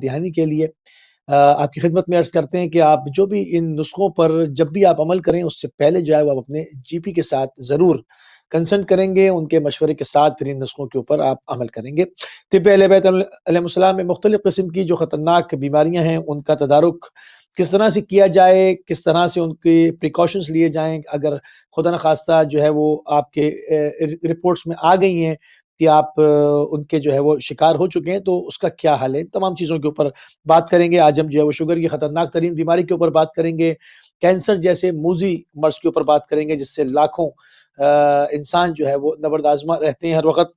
دہانی کے لیے آپ کی خدمت میں عرض کرتے ہیں کہ آپ جو بھی ان نسخوں پر جب بھی آپ عمل کریں اس سے پہلے جو ہے وہ آپ اپنے جی پی کے ساتھ ضرور کنسلٹ کریں گے، ان کے مشورے کے ساتھ پھر ان نسخوں کے اوپر آپ عمل کریں گے۔ طب اہل بیت علیہ السلام میں مختلف قسم کی جو خطرناک بیماریاں ہیں ان کا تدارک کس طرح سے کیا جائے، کس طرح سے ان کے پریکاشنز لیے جائیں، اگر خدا نخواستہ جو ہے وہ آپ کے رپورٹس میں آ گئی ہیں کہ آپ ان کے جو ہے وہ شکار ہو چکے ہیں تو اس کا کیا حل ہے، تمام چیزوں کے اوپر بات کریں گے۔ آج ہم جو ہے وہ شوگر کی خطرناک ترین بیماری کے اوپر بات کریں گے، کینسر جیسے موذی مرض کے اوپر بات کریں گے جس سے لاکھوں انسان جو ہے وہ نبردآزما رہتے ہیں ہر وقت،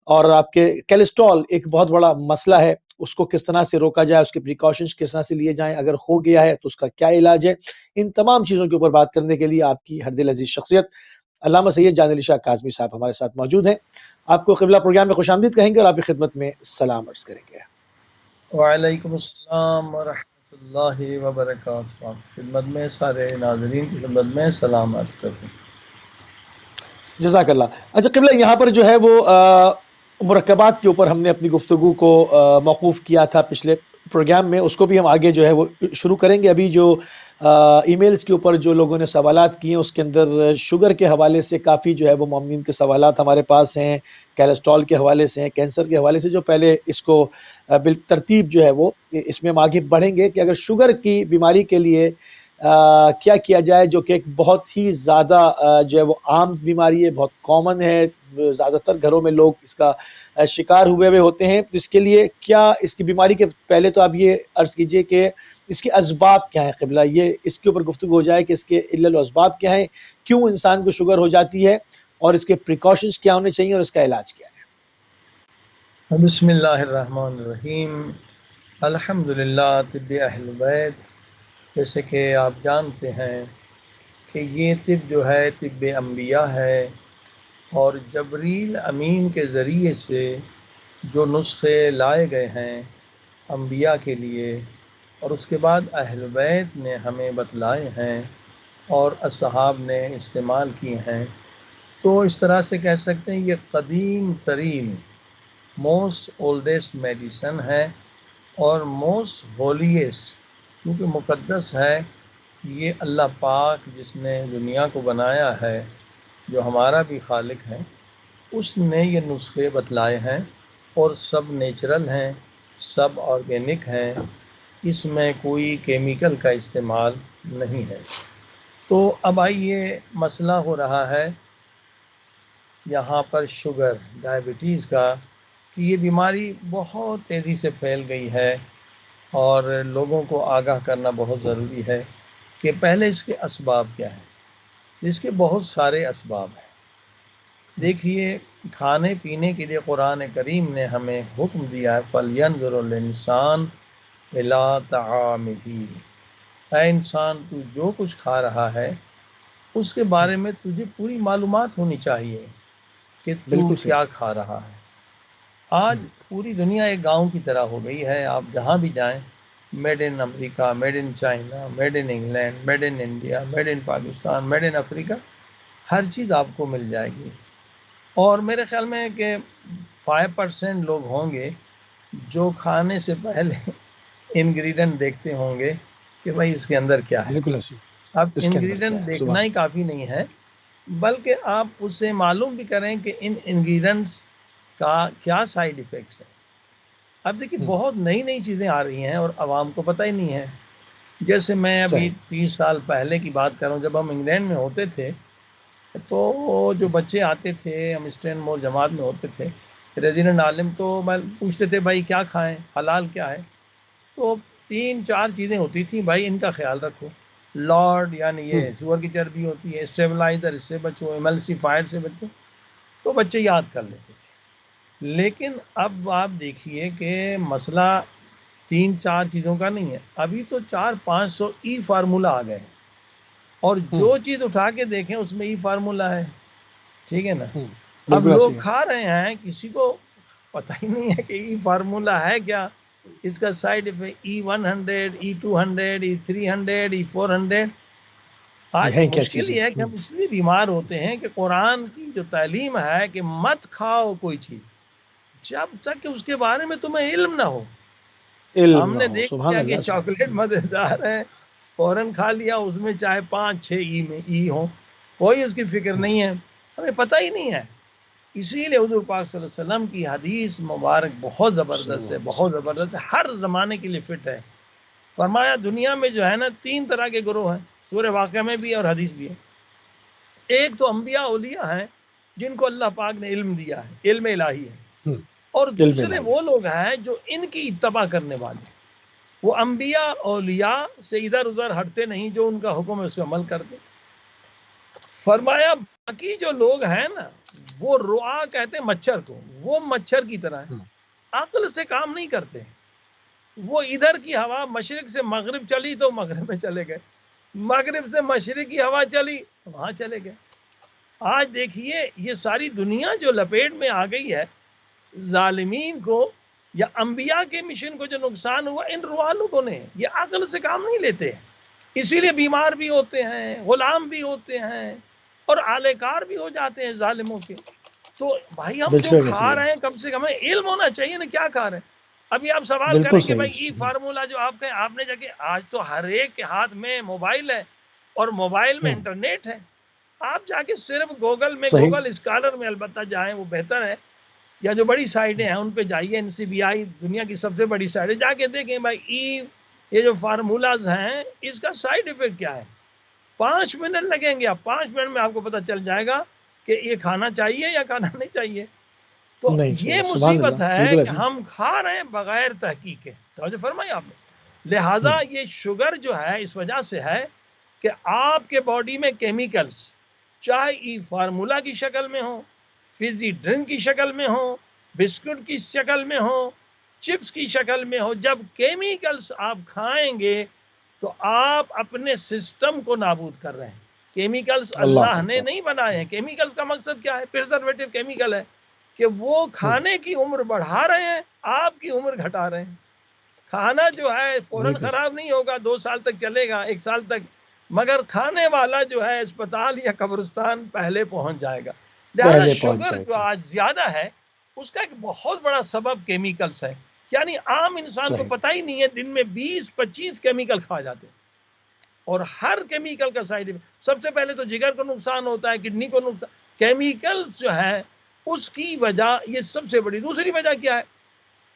اور آپ کے کیلیسٹرول ایک بہت بڑا مسئلہ ہے، اس کو کس طرح سے روکا جائے، اس کے پریکاشنز کس طرح سے لیے جائیں، اگر ہو گیا ہے تو اس کا کیا علاج ہے۔ ان تمام چیزوں کے اوپر بات کرنے کے لیے آپ کی ہر دل عزیز شخصیت علامہ سید جان علی شاہ کاظمی صاحب ہمارے ساتھ موجود ہیں۔ آپ کو قبلہ پروگرام میں خوش آمدید کہیں گے اور آپ کی خدمت میں سلام عرض کریں گے۔ وعلیکم السلام ورحمۃ اللہ وبرکاتہ۔ خدمت میں سارے ناظرین کی خدمت میں سلام عرض کرتے ہیں۔ جزاک اللہ۔ اچھا قبلہ، یہاں پر جو ہے وہ مرکبات کے اوپر ہم نے اپنی گفتگو کو موقوف کیا تھا پچھلے پروگرام میں، اس کو بھی ہم آگے جو ہے وہ شروع کریں گے۔ ابھی جو ای میلز کے اوپر جو لوگوں نے سوالات کیے اس کے اندر شوگر کے حوالے سے کافی جو ہے وہ مومنین کے سوالات ہمارے پاس ہیں، کیلیسٹرول کے حوالے سے ہیں، کینسر کے حوالے سے، جو پہلے اس کو بالترتیب جو ہے وہ اس میں ہم آگے بڑھیں گے کہ اگر شوگر کی بیماری کے لیے کیا کیا جائے، جو کہ ایک بہت ہی زیادہ جو ہے وہ عام بیماری ہے، بہت کامن ہے، زیادہ تر گھروں میں لوگ اس کا شکار ہوئے ہوتے ہیں۔ اس کے لیے کیا، اس کی بیماری کے پہلے تو آپ یہ عرض کیجئے کہ اس کے اسباب کیا ہیں قبلہ، یہ اس کے اوپر گفتگو ہو جائے کہ اس کے علل و اسباب کیا ہیں، کیوں انسان کو شوگر ہو جاتی ہے، اور اس کے پریکاشنز کیا ہونے چاہیے اور اس کا علاج کیا ہے۔ بسم اللہ الرحمن الرحیم۔ الحمدللہ طب اہل بیت، جیسے کہ آپ جانتے ہیں کہ یہ طب جو ہے طب انبیاء ہے، اور جبریل امین کے ذریعے سے جو نسخے لائے گئے ہیں انبیاء کے لیے، اور اس کے بعد اہل بیت نے ہمیں بتلائے ہیں اور اصحاب نے استعمال کیے ہیں، تو اس طرح سے کہہ سکتے ہیں یہ قدیم ترین موسٹ اولڈسٹ میڈیسن ہے اور موسٹ ہولیسٹ، کیونکہ مقدس ہے۔ یہ اللہ پاک جس نے دنیا کو بنایا ہے، جو ہمارا بھی خالق ہے، اس نے یہ نسخے بتلائے ہیں، اور سب نیچرل ہیں، سب آرگینک ہیں، اس میں کوئی کیمیکل کا استعمال نہیں ہے۔ تو اب آئیے، مسئلہ ہو رہا ہے یہاں پر شوگر، ڈائبٹیز کا، کہ یہ بیماری بہت تیزی سے پھیل گئی ہے، اور لوگوں کو آگاہ کرنا بہت ضروری ہے کہ پہلے اس کے اسباب کیا ہیں۔ اس کے بہت سارے اسباب ہیں۔ دیکھیے، کھانے پینے کے لیے قرآن کریم نے ہمیں حکم دیا ہے فَلْيَنْظُرِ الْإِنسَانُ إِلَىٰ طَعَامِهِ۔ اے انسان، تو جو کچھ کھا رہا ہے اس کے بارے میں تجھے پوری معلومات ہونی چاہیے کہ تو بالکل کیا صحیح۔ کھا رہا ہے۔ آج پوری دنیا ایک گاؤں کی طرح ہو گئی ہے، آپ جہاں بھی جائیں، made in America, made in China, made in England, made in India, made in Pakistan, made in Africa, ہر چیز آپ کو مل جائے گی۔ اور میرے خیال میں کہ 5% لوگ ہوں گے جو کھانے سے پہلے انگریڈینٹ دیکھتے ہوں گے کہ بھائی اس کے اندر کیا ہے۔ بالکل ایسی اب اس کے اندر کیا انگریڈینٹ ہے، دیکھنا سبحان ہی کافی نہیں ہے، بلکہ آپ اسے معلوم بھی کریں کہ ان انگریڈینٹس کا کیا سائیڈ ایفیکٹس ہیں۔ اب دیکھیے، اللہ۔ بہت نئی نئی چیزیں آ رہی ہیں اور عوام کو پتہ ہی نہیں ہے۔ جیسے میں ابھی صحیح۔ 30 سال پہلے کی بات کروں، جب ہم انگلینڈ میں ہوتے تھے تو جو بچے آتے تھے، ہم اسٹین مور جماعت میں ہوتے تھے، ریزیڈنٹ عالم تو میں پوچھتے تھے بھائی کیا کھائیں، حلال کیا ہے، تو 3-4 چیزیں ہوتی تھیں، بھائی ان کا خیال رکھو۔ لارڈ یعنی یہ سور کی چربی ہوتی ہے، اسٹیبلائزر اس سے بچو، ایملسیفائر سے بچو، تو بچے یاد کر لیتے تھے۔ لیکن اب آپ دیکھیے کہ مسئلہ 3-4 چیزوں کا نہیں ہے، ابھی تو 400-500 ای فارمولا آ گئے ہیں، اور جو چیز اٹھا کے دیکھیں اس میں ای فارمولا ہے، ٹھیک ہے نا۔ اب بالکل لوگ ایسی ہے۔ کھا رہے ہیں، کسی کو پتہ ہی نہیں ہے کہ ای فارمولا ہے کیا، اس کا side effect E100، E200، E300، E400۔ آج ہیں کیا مشکل چیزیں۔ یہ ہے کہ ہم اس لیے بیمار ہوتے ہیں کہ قرآن کی جو تعلیم ہے کہ مت کھاؤ کوئی چیز جب تک کہ اس کے بارے میں تمہیں علم نہ ہو۔ علم ہم نہ نے ہو. دیکھ سبحان لیا کہ اللہ سبحان. چاکلیٹ مزیدار ہے، فوراً کھا لیا، اس میں چاہے 5-6 ای ہوں، کوئی اس کی فکر نہیں ہے، ہمیں پتہ ہی نہیں ہے. اسی لیے حضور پاک صلی اللہ علیہ وسلم کی حدیث مبارک بہت صلی زبردست اللہ ہے، علیہ بہت وسلم. زبردست ہے، ہر زمانے کے لیے فٹ ہے. فرمایا دنیا میں جو ہے نا 3 طرح کے گروہ ہیں، سورہ واقعہ میں بھی اور حدیث بھی ہے. ایک تو انبیاء اولیاء ہیں جن کو اللہ پاک نے علم دیا ہے، علم الہی ہے. ہوں. اور علم دوسرے الہی. وہ لوگ ہیں جو ان کی اتباع کرنے والے ہیں. وہ انبیاء اولیاء سے ادھر ادھر ہٹتے نہیں، جو ان کا حکم ہے اس پہ عمل کرتے. فرمایا باقی جو لوگ ہیں نا، وہ رعا کہتے ہیں مچھر کو، وہ مچھر کی طرح ہوں. ہے، عقل سے کام نہیں کرتے. وہ ادھر کی ہوا مشرق سے مغرب چلی تو مغرب میں چلے گئے، مغرب سے مشرق کی ہوا چلی وہاں چلے گئے. آج دیکھیے یہ ساری دنیا جو لپیٹ میں آ گئی ہے، ظالمین کو یا انبیاء کے مشن کو جو نقصان ہوا ان رعا لوگوں نے. یہ عقل سے کام نہیں لیتے، اسی لیے بیمار بھی ہوتے ہیں، غلام بھی ہوتے ہیں، اور اعلی کار بھی ہو جاتے ہیں ظالموں کے. تو بھائی ہم جو دلچسپ کھا صحیح ہے. رہے ہیں کم سے کم علم ہونا چاہیے نا، کیا کھا رہے ہیں. ابھی آپ سوال بالکل کریں گے صحیح. بھائی ای فارمولا جو آپ کہیں، آپ نے جا کے آج تو ہر ایک کے ہاتھ میں موبائل ہے، اور موبائل میں ہوں. انٹرنیٹ ہے. آپ جا کے صرف گوگل میں، صحیح. گوگل اسکالر میں البتہ جائیں وہ بہتر ہے، یا جو بڑی سائٹیں ہیں ان پہ جائیے، NCBI دنیا کی سب سے بڑی سائٹ ہے، جا کے دیکھیں بھائی یہ جو فارمولاز ہیں اس کا سائیڈ افیکٹ کیا ہے. 5 منٹ لگیں گے، آپ 5 منٹ میں آپ کو پتہ چل جائے گا کہ یہ کھانا چاہیے یا کھانا نہیں چاہیے. تو نہیں یہ چاہیے. سبحان اللہ. مصیبت ہے بالکل کہ ایسے. ہم کھا رہے ہیں بغیر تحقیق کے. توجہ فرمائی آپ نے. لہٰذا ہوں. یہ شوگر جو ہے اس وجہ سے ہے کہ آپ کے باڈی میں کیمیکلز، چاہے ای فارمولا کی شکل میں ہو، فزی ڈرنک کی شکل میں ہو، بسکٹ کی شکل میں ہو، چپس کی شکل میں ہو، جب کیمیکلز آپ کھائیں گے تو آپ اپنے سسٹم کو نابود کر رہے ہیں. کیمیکلز اللہ اللہ نے اکبر. نہیں بنائے ہیں. کیمیکلز کا مقصد کیا ہے؟ پرزرویٹو کیمیکل ہے کہ وہ ہوں. کھانے کی عمر بڑھا رہے ہیں، آپ کی عمر گھٹا رہے ہیں. کھانا جو ہے فوراً بالکل. خراب نہیں ہوگا، 2 سال تک چلے گا، 1 سال تک، مگر کھانے والا جو ہے اسپتال یا قبرستان پہلے پہنچ جائے گا. لہذا پہلے پہنچ شوگر جائے جو گا. آج زیادہ ہے اس کا ایک بہت بڑا سبب کیمیکلز ہے. یعنی عام انسان کو صحیح. پتہ ہی نہیں ہے، دن میں 20-25 کیمیکل کھا جاتے ہیں، اور ہر کیمیکل کا سائیڈ افیکٹ. سب سے پہلے تو جگر کو نقصان ہوتا ہے، کڈنی کو نقصان. کیمیکل جو ہے اس کی وجہ یہ سب سے بڑی. دوسری وجہ کیا ہے؟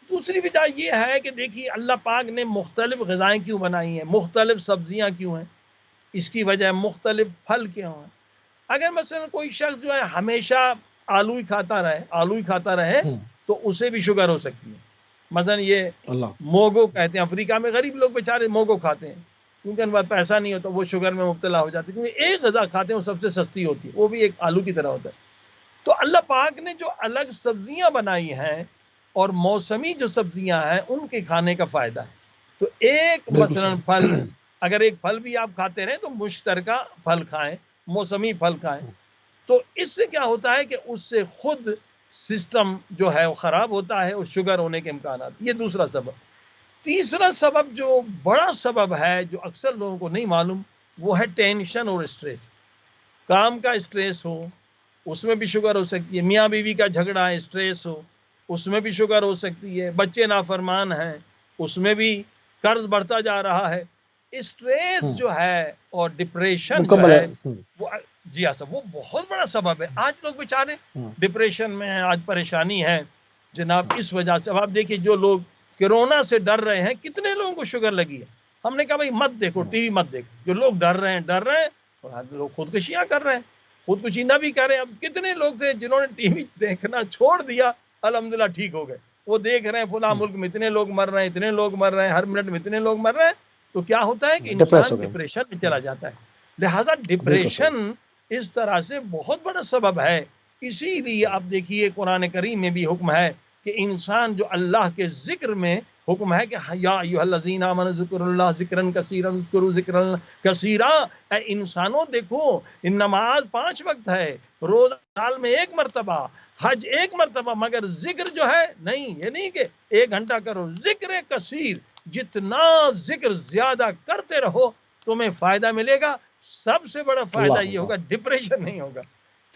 دوسری وجہ یہ ہے کہ دیکھیے اللہ پاک نے مختلف غذائیں کیوں بنائی ہیں، مختلف سبزیاں کیوں ہیں، اس کی وجہ مختلف پھل کیوں ہیں. اگر مثلا کوئی شخص جو ہے ہمیشہ آلو ہی کھاتا رہے ہوں. تو اسے بھی شوگر ہو سکتی ہے. مثلا یہ اللہ. موگو کہتے ہیں، افریقہ میں غریب لوگ بیچارے موگو کھاتے ہیں کیونکہ ان کے پاس پیسہ نہیں ہوتا، وہ شوگر میں مبتلا ہو جاتے ہیں، کیونکہ ایک غذا کھاتے ہیں وہ سب سے سستی ہوتی ہے، وہ بھی ایک آلو کی طرح ہوتا ہے. تو اللہ پاک نے جو الگ سبزیاں بنائی ہیں اور موسمی جو سبزیاں ہیں ان کے کھانے کا فائدہ ہے. تو ایک بالکل مثلا صحیح. پھل، اگر ایک پھل بھی آپ کھاتے رہیں تو مشترکہ پھل کھائیں، موسمی پھل کھائیں. تو اس سے کیا ہوتا ہے کہ اس سے خود سسٹم جو ہے وہ خراب ہوتا ہے، اور شوگر ہونے کے امکانات. یہ دوسرا سبب. تیسرا سبب جو بڑا سبب ہے جو اکثر لوگوں کو نہیں معلوم، وہ ہے ٹینشن اور اسٹریس. کام کا اسٹریس ہو اس میں بھی شوگر ہو سکتی ہے، میاں بیوی کا جھگڑا ہے اسٹریس ہو اس میں بھی شوگر ہو سکتی ہے، بچے نافرمان ہیں اس میں بھی قرض بڑھتا جا رہا ہے. اسٹریس ہوں. جو ہے اور ڈپریشن جو مکمل ہے. ہے ہوں. وہ، جی ہاں صاحب، وہ بہت بڑا سبب ہے. آج لوگ بیچارے ہوں. ڈپریشن میں ہیں، آج پریشانی ہے جناب اس وجہ سے. اب آپ دیکھیے جو لوگ کورونا سے ڈر رہے ہیں، کتنے لوگوں کو شوگر لگی ہے. ہم نے کہا بھائی مت دیکھو ہوں. ٹی وی مت دیکھو. جو لوگ ڈر رہے ہیں اور لوگ خودکشیاں کر رہے ہیں، خودکشی نہ بھی کریں. اب کتنے لوگ تھے جنہوں نے ٹی وی دیکھنا چھوڑ دیا، الحمدللہ ٹھیک ہو گئے. وہ دیکھ رہے ہیں فلاں ہوں. ملک میں اتنے لوگ مر رہے ہیں، اتنے لوگ مر رہے ہیں، ہر منٹ میں اتنے لوگ مر رہے ہیں. تو کیا ہوتا ہے کہ ڈپریس انسان ہو گئے. ڈپریشن میں ہوں. چلا جاتا ہے. لہذا بالکل صحیح. ڈپریشن اس طرح سے بہت بڑا سبب ہے. اسی لیے آپ دیکھیے قرآن کریم میں بھی حکم ہے کہ انسان جو اللہ کے ذکر میں حکم ہے کہ یا ایھا الذین آمنوا اذکروا اللہ ذکرا کثیرا، اذکروا ذکرا کثیرا. اے انسانوں دیکھو، ان نماز 5 وقت ہے، روزہ سال میں 1 مرتبہ، حج 1 مرتبہ، مگر ذکر جو ہے نہیں. یہ نہیں کہ 1 گھنٹہ کرو، ذکر کثیر. جتنا ذکر زیادہ کرتے رہو تمہیں فائدہ ملے گا. سب سے بڑا فائدہ اللہ یہ اللہ. ہوگا ڈپریشن نہیں ہوگا،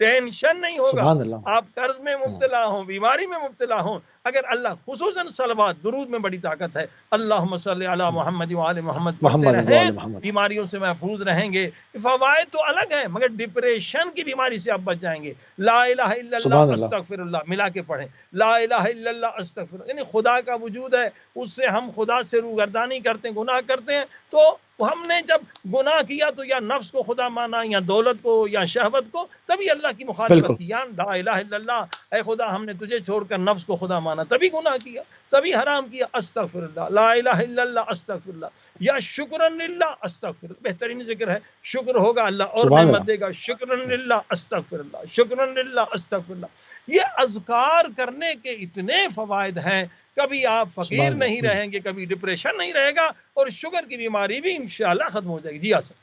ٹینشن نہیں ہوگا. سبحان اللہ. آپ قرض میں ہوں. مبتلا ہوں، بیماری میں مبتلا ہوں، اگر اللہ خصوصاً صلوات درود میں بڑی طاقت ہے، اللہم صلی علی محمد و آل محمد پڑھتے محمد رہیں، وآل محمد. بیماریوں سے محفوظ رہیں گے. فوائد تو الگ ہیں، مگر ڈپریشن کی بیماری سے آپ بچ جائیں گے. لا الہ الا سبحان اللہ اللہ. استغفر اللہ ملا کے پڑھیں. لا الہ الا اللہ استغفر اللہ، یعنی خدا کا وجود ہے، اس سے ہم خدا سے روگردانی کرتے ہیں، گناہ کرتے ہیں. تو ہم نے جب گناہ کیا تو یا نفس کو خدا مانا، یا دولت کو، یا شہوت کو، تبھی اللہ کی بالکل. مخالفت کی. یا لا الہ الا اللہ، اے خدا ہم نے تجھے چھوڑ کر نفس کو خدا مانا، تبھی گناہ کیا، تبھی حرام کیا. استغفر اللہ، لا الہ الا اللہ استغفر اللہ. یا شکرن للہ استغفر اللہ، بہترین ذکر ہے. شکر ہوگا اللہ اور سبحان اللہ. نعمت دے گا. شکرن للہ استغفر اللہ، شکرن للہ استغفر اللہ. یہ اذکار کرنے کے اتنے فوائد ہیں. کبھی آپ فقیر سبحان نہیں اللہ. رہیں گے، کبھی ڈپریشن نہیں رہے گا، اور شوگر کی بیماری بھی انشاءاللہ ختم ہو جائے گی. جی ہاں سر.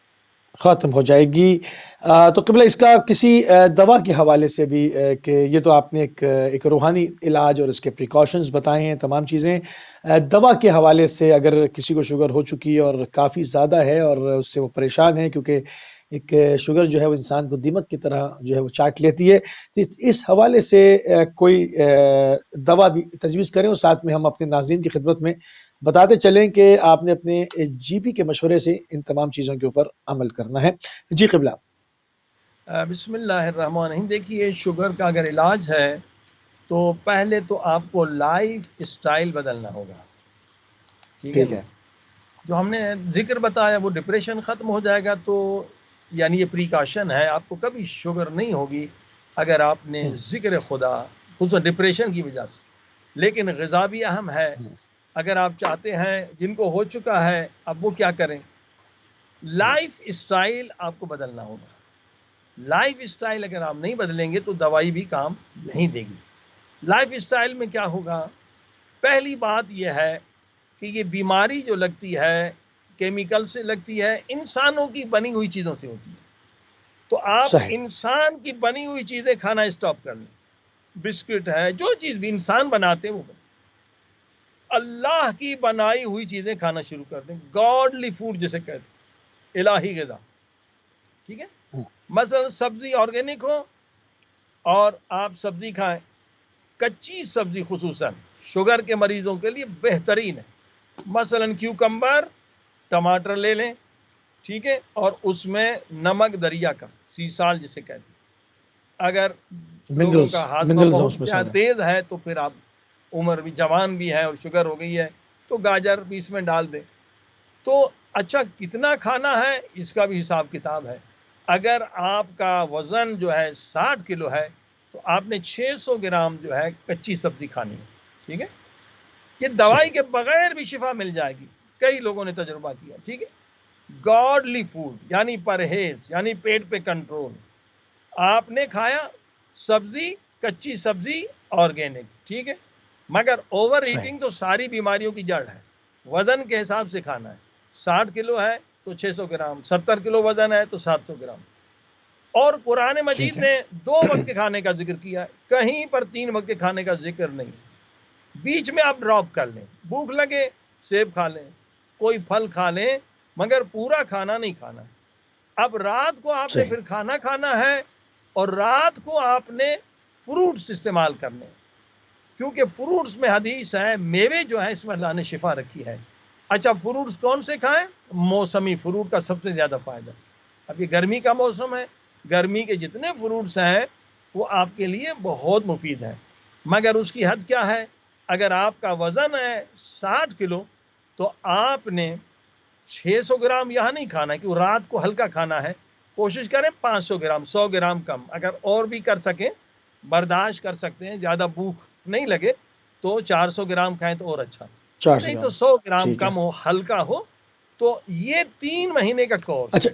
ختم ہو جائے گی. تو قبلہ اس کا کسی دوا کے حوالے سے بھی کہ یہ تو آپ نے ایک روحانی علاج اور اس کے پریکاشنز بتائے ہیں تمام چیزیں. دوا کے حوالے سے اگر کسی کو شوگر ہو چکی ہے اور کافی زیادہ ہے اور اس سے وہ پریشان ہے، کیونکہ ایک شوگر جو ہے وہ انسان کو دیمک کی طرح جو ہے وہ چاٹ لیتی ہے، تو اس حوالے سے کوئی دوا بھی تجویز کریں، اور ساتھ میں ہم اپنے ناظرین کی خدمت میں بتاتے چلیں کہ آپ نے اپنے جی پی کے مشورے سے ان تمام چیزوں کے اوپر عمل کرنا ہے. جی قبلہ. بسم اللہ الرحمن الرحیم. دیکھیے، شوگر کا اگر علاج ہے تو پہلے تو آپ کو لائف اسٹائل بدلنا ہوگا. ٹھیک ہے. جو ہم نے ذکر بتایا وہ ڈپریشن ختم ہو جائے گا. تو یعنی یہ پریکاشن ہے، آپ کو کبھی شوگر نہیں ہوگی اگر آپ نے ذکر خدا، خصوصاً ڈپریشن کی وجہ سے. لیکن غذا بھی اہم ہے. اگر آپ چاہتے ہیں، جن کو ہو چکا ہے اب وہ کیا کریں؟ لائف اسٹائل آپ کو بدلنا ہوگا. لائف اسٹائل اگر آپ نہیں بدلیں گے تو دوائی بھی کام نہیں دے گی. لائف اسٹائل میں کیا ہوگا؟ پہلی بات یہ ہے کہ یہ بیماری جو لگتی ہے کیمیکل سے لگتی ہے، انسانوں کی بنی ہوئی چیزوں سے ہوتی ہے. تو آپ صحیح. انسان کی بنی ہوئی چیزیں کھانا اسٹاپ کر لیں. بسکٹ ہے، جو چیز بھی انسان بناتے ہیں وہ اللہ کی بنائی ہوئی چیزیں کھانا شروع کر دیں. گاڈلی فوڈ جسے کہتے ہیں، الہی غذا. ٹھیک ہے. مثلا سبزی آرگینک ہو اور آپ سبزی کھائیں. کچی سبزی خصوصاً شوگر کے مریضوں کے لیے بہترین ہے. مثلا کیوکمبر، ٹماٹر لے لیں، ٹھیک ہے، اور اس میں نمک دریا کا، سی سال جسے کہتے ہیں. اگر لوگوں کا ہاضمہ بہت زیادہ تیز ہے تو پھر آپ عمر بھی جوان بھی ہے اور شوگر ہو گئی ہے تو گاجر بھی اس میں ڈال دیں. تو اچھا کتنا کھانا ہے اس کا بھی حساب کتاب ہے. اگر آپ کا وزن جو ہے 60 کلو ہے تو آپ نے 600 گرام جو ہے کچی سبزی کھانی ہے. ٹھیک ہے. یہ دوائی کے بغیر بھی شفا مل جائے گی، کئی لوگوں نے تجربہ کیا. ٹھیک ہے. گاڈلی فوڈ یعنی پرہیز، یعنی پیٹ پہ کنٹرول. آپ نے کھایا سبزی، کچی سبزی آرگینک، ٹھیک ہے، مگر اوور ایٹنگ تو ساری بیماریوں کی جڑ ہے. وزن کے حساب سے کھانا ہے. 60 کلو ہے تو 600 گرام، 70 کلو وزن ہے تو 700 گرام. اور قرآن مجید نے 2 وقت کے کھانے کا ذکر کیا ہے، کہیں پر 3 وقت کے کھانے کا ذکر نہیں. بیچ میں آپ ڈراپ کر لیں. بھوک لگے سیب کھا لیں، کوئی پھل کھا لیں، مگر پورا کھانا نہیں کھانا. اب رات کو آپ نے پھر کھانا کھانا ہے، اور رات کو آپ نے فروٹس استعمال کرنے، کیونکہ فروٹس میں حدیث ہے، میوے جو ہیں اس میں اللہ نے شفا رکھی ہے. اچھا فروٹس کون سے کھائیں؟ موسمی فروٹ کا سب سے زیادہ فائدہ. اب یہ گرمی کا موسم ہے، گرمی کے جتنے فروٹس ہیں وہ آپ کے لیے بہت مفید ہیں، مگر اس کی حد کیا ہے؟ اگر آپ کا وزن ہے 60 کلو تو آپ نے 600 گرام یہاں نہیں کھانا، کیوں رات کو ہلکا کھانا ہے. کوشش کریں 500 گرام، 100 گرام کم. اگر اور بھی کر سکیں، برداشت کر سکتے ہیں، زیادہ بھوک نہیں لگے تو 400 گرام کھائیں تو اور اچھا. نہیں تو 100 گرام کم ہو، ہلکا ہو. تو یہ 3 مہینے کا کورس. اچھا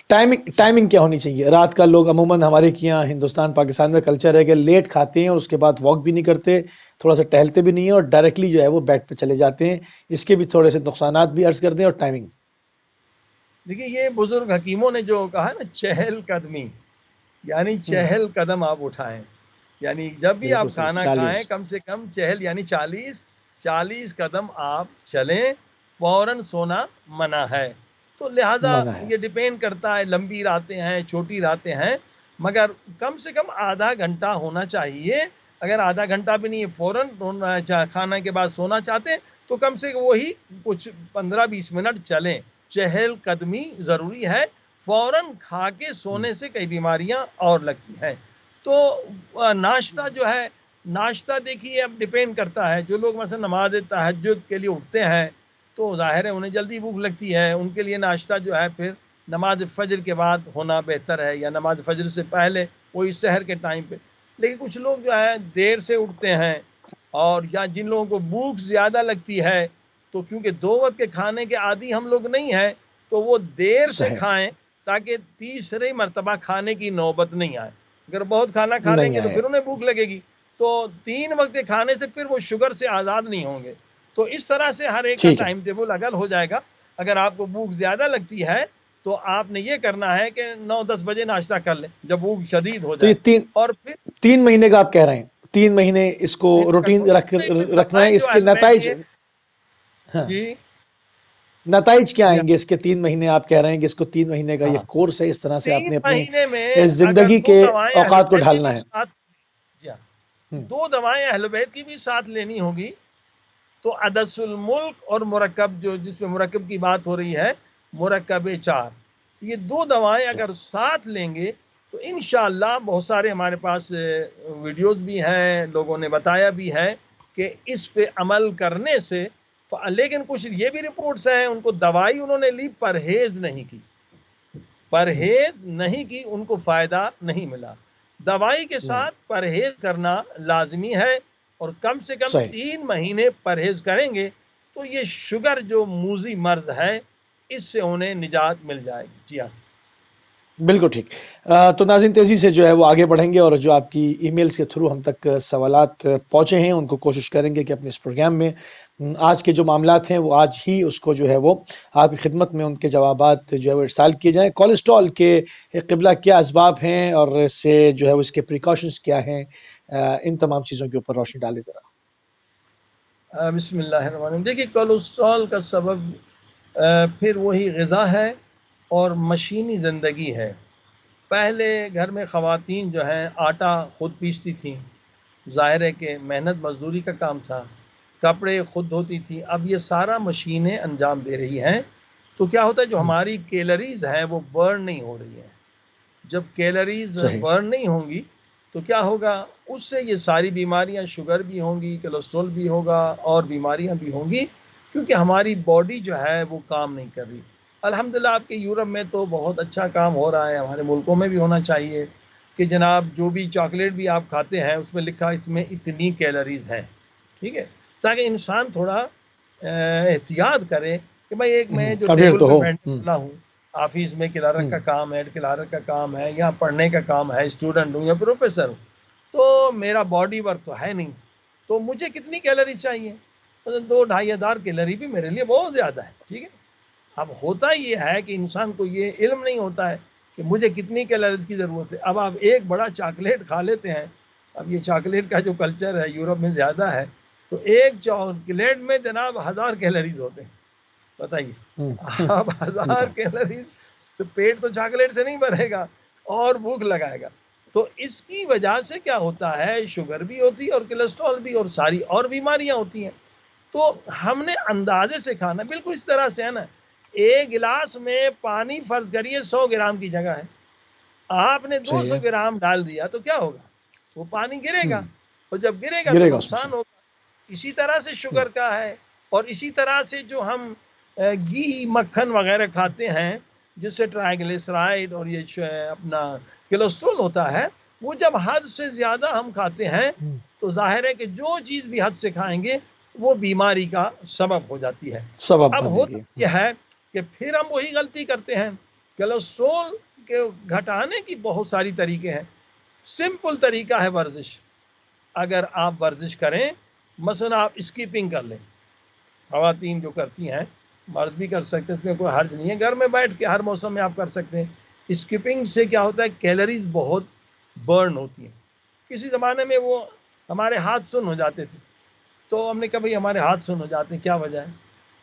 ٹائمنگ کیا ہونی چاہیے؟ رات کا لوگ عموماً ہمارے یہاں ہندوستان پاکستان میں کلچر ہے کہ لیٹ کھاتے ہیں اور اس کے بعد واک بھی نہیں کرتے، تھوڑا سا ٹہلتے بھی نہیں ہیں اور ڈائریکٹلی جو ہے وہ بیڈ پہ چلے جاتے ہیں. اس کے بھی تھوڑے سے نقصانات بھی عرض کر دیں اور ٹائمنگ. دیکھیے یہ بزرگ حکیموں نے جو کہا نا، چہل قدمی، یعنی چہل قدم آپ اٹھائیں. یعنی جب بھی آپ کھانا کھائیں کم سے کم چہل یعنی 40 قدم آپ چلیں. فوراً سونا منع ہے. تو لہٰذا یہ ڈیپینڈ کرتا ہے، لمبی راتیں ہیں، چھوٹی راتیں ہیں، مگر کم سے کم آدھا گھنٹہ ہونا چاہیے اگر آدھا گھنٹہ بھی نہیں ہے فوراً کھانا کے بعد سونا چاہتے ہیں تو کم سے کم وہی کچھ 15-20 منٹ چلیں. چہل قدمی ضروری ہے. فوراً کھا کے سونے سے کئی بیماریاں اور لگتی ہیں. تو ناشتہ جو ہے، ناشتہ دیکھیے اب ڈپینڈ کرتا ہے. جو لوگ مثلا نماز تہجد کے لیے اٹھتے ہیں تو ظاہر ہے انہیں جلدی بھوک لگتی ہے، ان کے لیے ناشتہ جو ہے پھر نماز فجر کے بعد ہونا بہتر ہے، یا نماز فجر سے پہلے وہی سحر کے ٹائم پہ. لیکن کچھ لوگ جو ہے دیر سے اٹھتے ہیں، اور یا جن لوگوں کو بھوک زیادہ لگتی ہے تو کیونکہ 2 وقت کے کھانے کے عادی ہم لوگ نہیں ہیں تو وہ دیر سے صحیح کھائیں تاکہ تیسری مرتبہ کھانے کی نوبت نہیں آئے. اگر بہت کھانا کھا لیں نہیں گے تو آئے. پھر انہیں بھوک لگے گی، تو 3 وقت کے کھانے سے پھر وہ شوگر سے آزاد نہیں ہوں گے. تو اس طرح سے ہر ایک کا ٹھیک ہے. ٹائم ٹیبل الگ ہو جائے گا. اگر آپ کو بھوک زیادہ لگتی ہے تو آپ نے یہ کرنا ہے کہ 9-10 بجے ناشتہ کر لیں جب بھوک شدید ہو تو یہ جائے. اور پھر 3 مہینے کا آپ کہہ رہے ہیں، 3 مہینے اس کو روٹین اس میں رکھنا بتائیں ہے. جو اس کے اہل بیت نتائج، یہ. ہاں، جی نتائج کیا جی آئیں گے اس کے؟ 3 مہینے آپ کہہ رہے ہیں کہ اس کو 3 مہینے کا یہ ہاں کورس ہے، اس طرح سے آپ 3 نے اپنے مہینے میں اگر زندگی 2 کے دوائیں اہل اوقات کو بیت کی ڈھالنا بھی ہے. ساتھ، جی ہاں، ہوں، 2 دوائیں اہل بیت کی بھی ساتھ لینی ہوگی تو عدس الملک اور مرکب، جو جس میں مرکب کی بات ہو رہی ہے، مرکب 4، یہ 2 دوائیں اگر ساتھ لیں گے تو انشاءاللہ بہت سارے ہمارے پاس ویڈیوز بھی ہیں، لوگوں نے بتایا بھی ہے کہ اس پہ عمل کرنے سے. لیکن کچھ یہ بھی رپورٹس ہیں ان کو دوائی انہوں نے لی، پرہیز نہیں کی، پرہیز نہیں کی، ان کو فائدہ نہیں ملا. دوائی کے نہیں، ساتھ پرہیز کرنا لازمی ہے، اور کم سے کم صحیح. 3 مہینے پرہیز کریں گے تو یہ شوگر جو موذی مرض ہے اس سے انہیں نجات مل جائے گی. جی ہاں. بالکل ٹھیک. تو ناظرین تیزی سے جو ہے وہ آگے بڑھیں گے، اور جو آپ کی ای میلز کے تھرو ہم تک سوالات پہنچے ہیں ان کو کوشش کریں گے کہ اپنے اس پروگرام میں آج کے جو معاملات ہیں وہ آج ہی اس کو جو ہے وہ آپ کی خدمت میں ان کے جوابات جو ہے وہ ارسال کیے جائیں. کولیسٹرول کے قبلہ کیا اسباب ہیں اور اس سے جو ہے وہ اس کے پریکاشنز کیا ہیں، ان تمام چیزوں کے اوپر روشنی ڈالیں ذرا. بسم اللہ الرحمن الرحیم. دیکھیے کولیسٹرول کا سبب پھر وہی غذا ہے اور مشینی زندگی ہے. پہلے گھر میں خواتین جو ہیں آٹا خود پیستی تھیں، ظاہر ہے کہ محنت مزدوری کا کام تھا، کپڑے خود دھوتی تھی. اب یہ سارا مشینیں انجام دے رہی ہیں تو کیا ہوتا ہے جو ہماری کیلریز ہیں وہ برن نہیں ہو رہی ہیں. جب کیلریز صحیح. برن نہیں ہوں گی تو کیا ہوگا، اس سے یہ ساری بیماریاں، شوگر بھی ہوں گی، کولیسٹرول بھی ہوگا اور بیماریاں بھی ہوں گی، کیونکہ ہماری باڈی جو ہے وہ کام نہیں کر رہی. الحمدللہ آپ کے یورپ میں تو بہت اچھا کام ہو رہا ہے، ہمارے ملکوں میں بھی ہونا چاہیے کہ جناب جو بھی چاکلیٹ بھی آپ کھاتے ہیں اس میں لکھا اس میں اتنی کیلریز ہیں. ٹھیک ہے، تاکہ انسان تھوڑا احتیاط کرے کہ بھائی ایک میں جو اویئر ٹیبل تو پہ ہو. بیٹھنے والا ہوں، آفس میں کلارک کا کام ہے، کلارک کا کام ہے، یا پڑھنے کا کام ہے، اسٹوڈنٹ ہوں یا پروفیسر ہوں، تو میرا باڈی ورک تو ہے نہیں، تو مجھے کتنی کیلری چاہیے؟ 2-2.5 ہزار کیلری بھی میرے لیے بہت زیادہ ہے. ٹھیک ہے، اب ہوتا یہ ہے کہ انسان کو یہ علم نہیں ہوتا ہے کہ مجھے کتنی کیلریز کی ضرورت ہے. اب آپ ایک بڑا چاکلیٹ کھا لیتے ہیں، اب یہ چاکلیٹ کا جو کلچر ہے یورپ میں زیادہ ہے، تو ایک چاکلیٹ میں جناب 1000 کیلریز ہوتے ہیں. بتائیے، آپ 1000 بتائیں. کیلریز، تو پیٹ تو چاکلیٹ سے نہیں بھرے گا اور بھوک لگائے گا. تو اس کی وجہ سے کیا ہوتا ہے، شوگر بھی ہوتی ہے اور کولیسٹرول بھی اور ساری اور بیماریاں ہوتی ہیں. تو ہم نے اندازے سے کھانا، بالکل اس طرح سے ہے نا، ایک گلاس میں پانی فرض کریے 100 گرام کی جگہ ہے، آپ نے صحیح 200 ہے. گرام ڈال دیا تو کیا ہوگا، وہ پانی گرے گا، اور جب گرے گا تو گرے گا اس میں سے. نقصان ہوگا. اسی طرح سے شوگر کا ہے، اور اسی طرح سے جو ہم گھی مکھن وغیرہ کھاتے ہیں جس سے ٹرائیگلیسرائڈ اور یہ اپنا کولیسٹرول ہوتا ہے، وہ جب حد سے زیادہ ہم کھاتے ہیں تو ظاہر ہے کہ جو چیز بھی حد سے کھائیں گے وہ بیماری کا سبب ہو جاتی ہے. سبب اب بنے ہوتا گی. یہ ہے کہ پھر ہم وہی غلطی کرتے ہیں. کولیسٹرول کے گھٹانے کی بہت ساری طریقے ہیں. سمپل طریقہ ہے ورزش. اگر آپ ورزش کریں، مثلا آپ اسکیپنگ کر لیں، خواتین جو کرتی ہیں، مرد بھی کر سکتے ہیں، اس میں کوئی حرج نہیں ہے، گھر میں بیٹھ کے ہر موسم میں آپ کر سکتے ہیں. اسکیپنگ سے کیا ہوتا ہے، کیلریز بہت برن ہوتی ہیں. کسی زمانے میں وہ ہمارے ہاتھ سن ہو جاتے تھے، تو ہم نے کہا بھائی ہمارے ہاتھ سن ہو جاتے ہیں، کیا وجہ ہے؟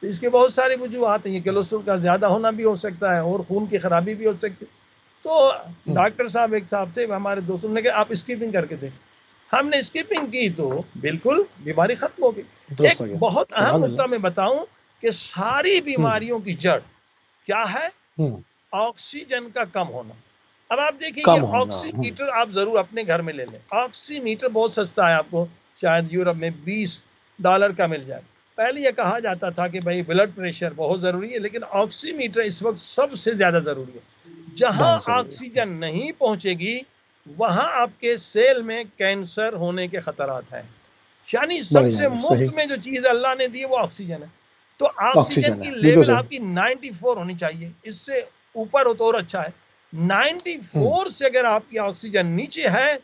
تو اس کے بہت سارے وجوہات ہیں. یہ کولیسٹرول کا زیادہ ہونا بھی ہو سکتا ہے اور خون کی خرابی بھی ہو سکتی ہے. تو ڈاکٹر صاحب ایک صاحب تھے ہمارے دوستوں نے کہا آپ اسکیپنگ کر کے دیکھیں. ہم نے اسکیپنگ کی تو بالکل بیماری ختم ہو گئی. ایک درست ہو گیا. بہت اہم سبحان نقطہ اللہ. میں بتاؤں کہ ساری بیماریوں کی جڑ کیا ہے؟ آکسیجن کا کم ہونا. اب آپ دیکھیے کم یہ ہونا. آکسی میٹر آپ ضرور اپنے گھر میں لے لیں. آکسی میٹر بہت سستا ہے، آپ کو شاید یورپ میں $20 کا مل جائے. پہلے یہ کہا جاتا تھا کہ بھائی بلڈ پریشر بہت ضروری ہے، لیکن آکسی میٹر اس وقت سب سے زیادہ ضروری ہے. جہاں بہت ضروری ہے. آکسیجن نہیں پہنچے گی وہاں آپ کے سیل میں کینسر ہونے کے خطرات ہیں. یعنی بڑھ سب سے جائیں گے. مفت صحیح. میں جو چیز اللہ نے دی وہ آکسیجن ہے. تو آکسیجن آکسیجن کی ہے. بالکل لیول صحیح. آپ کی 94 ہونی چاہیے، اس سے اوپر ہو تو اور اچھا ہے. 94 سے اگر آپ کی آکسیجن نیچے ہے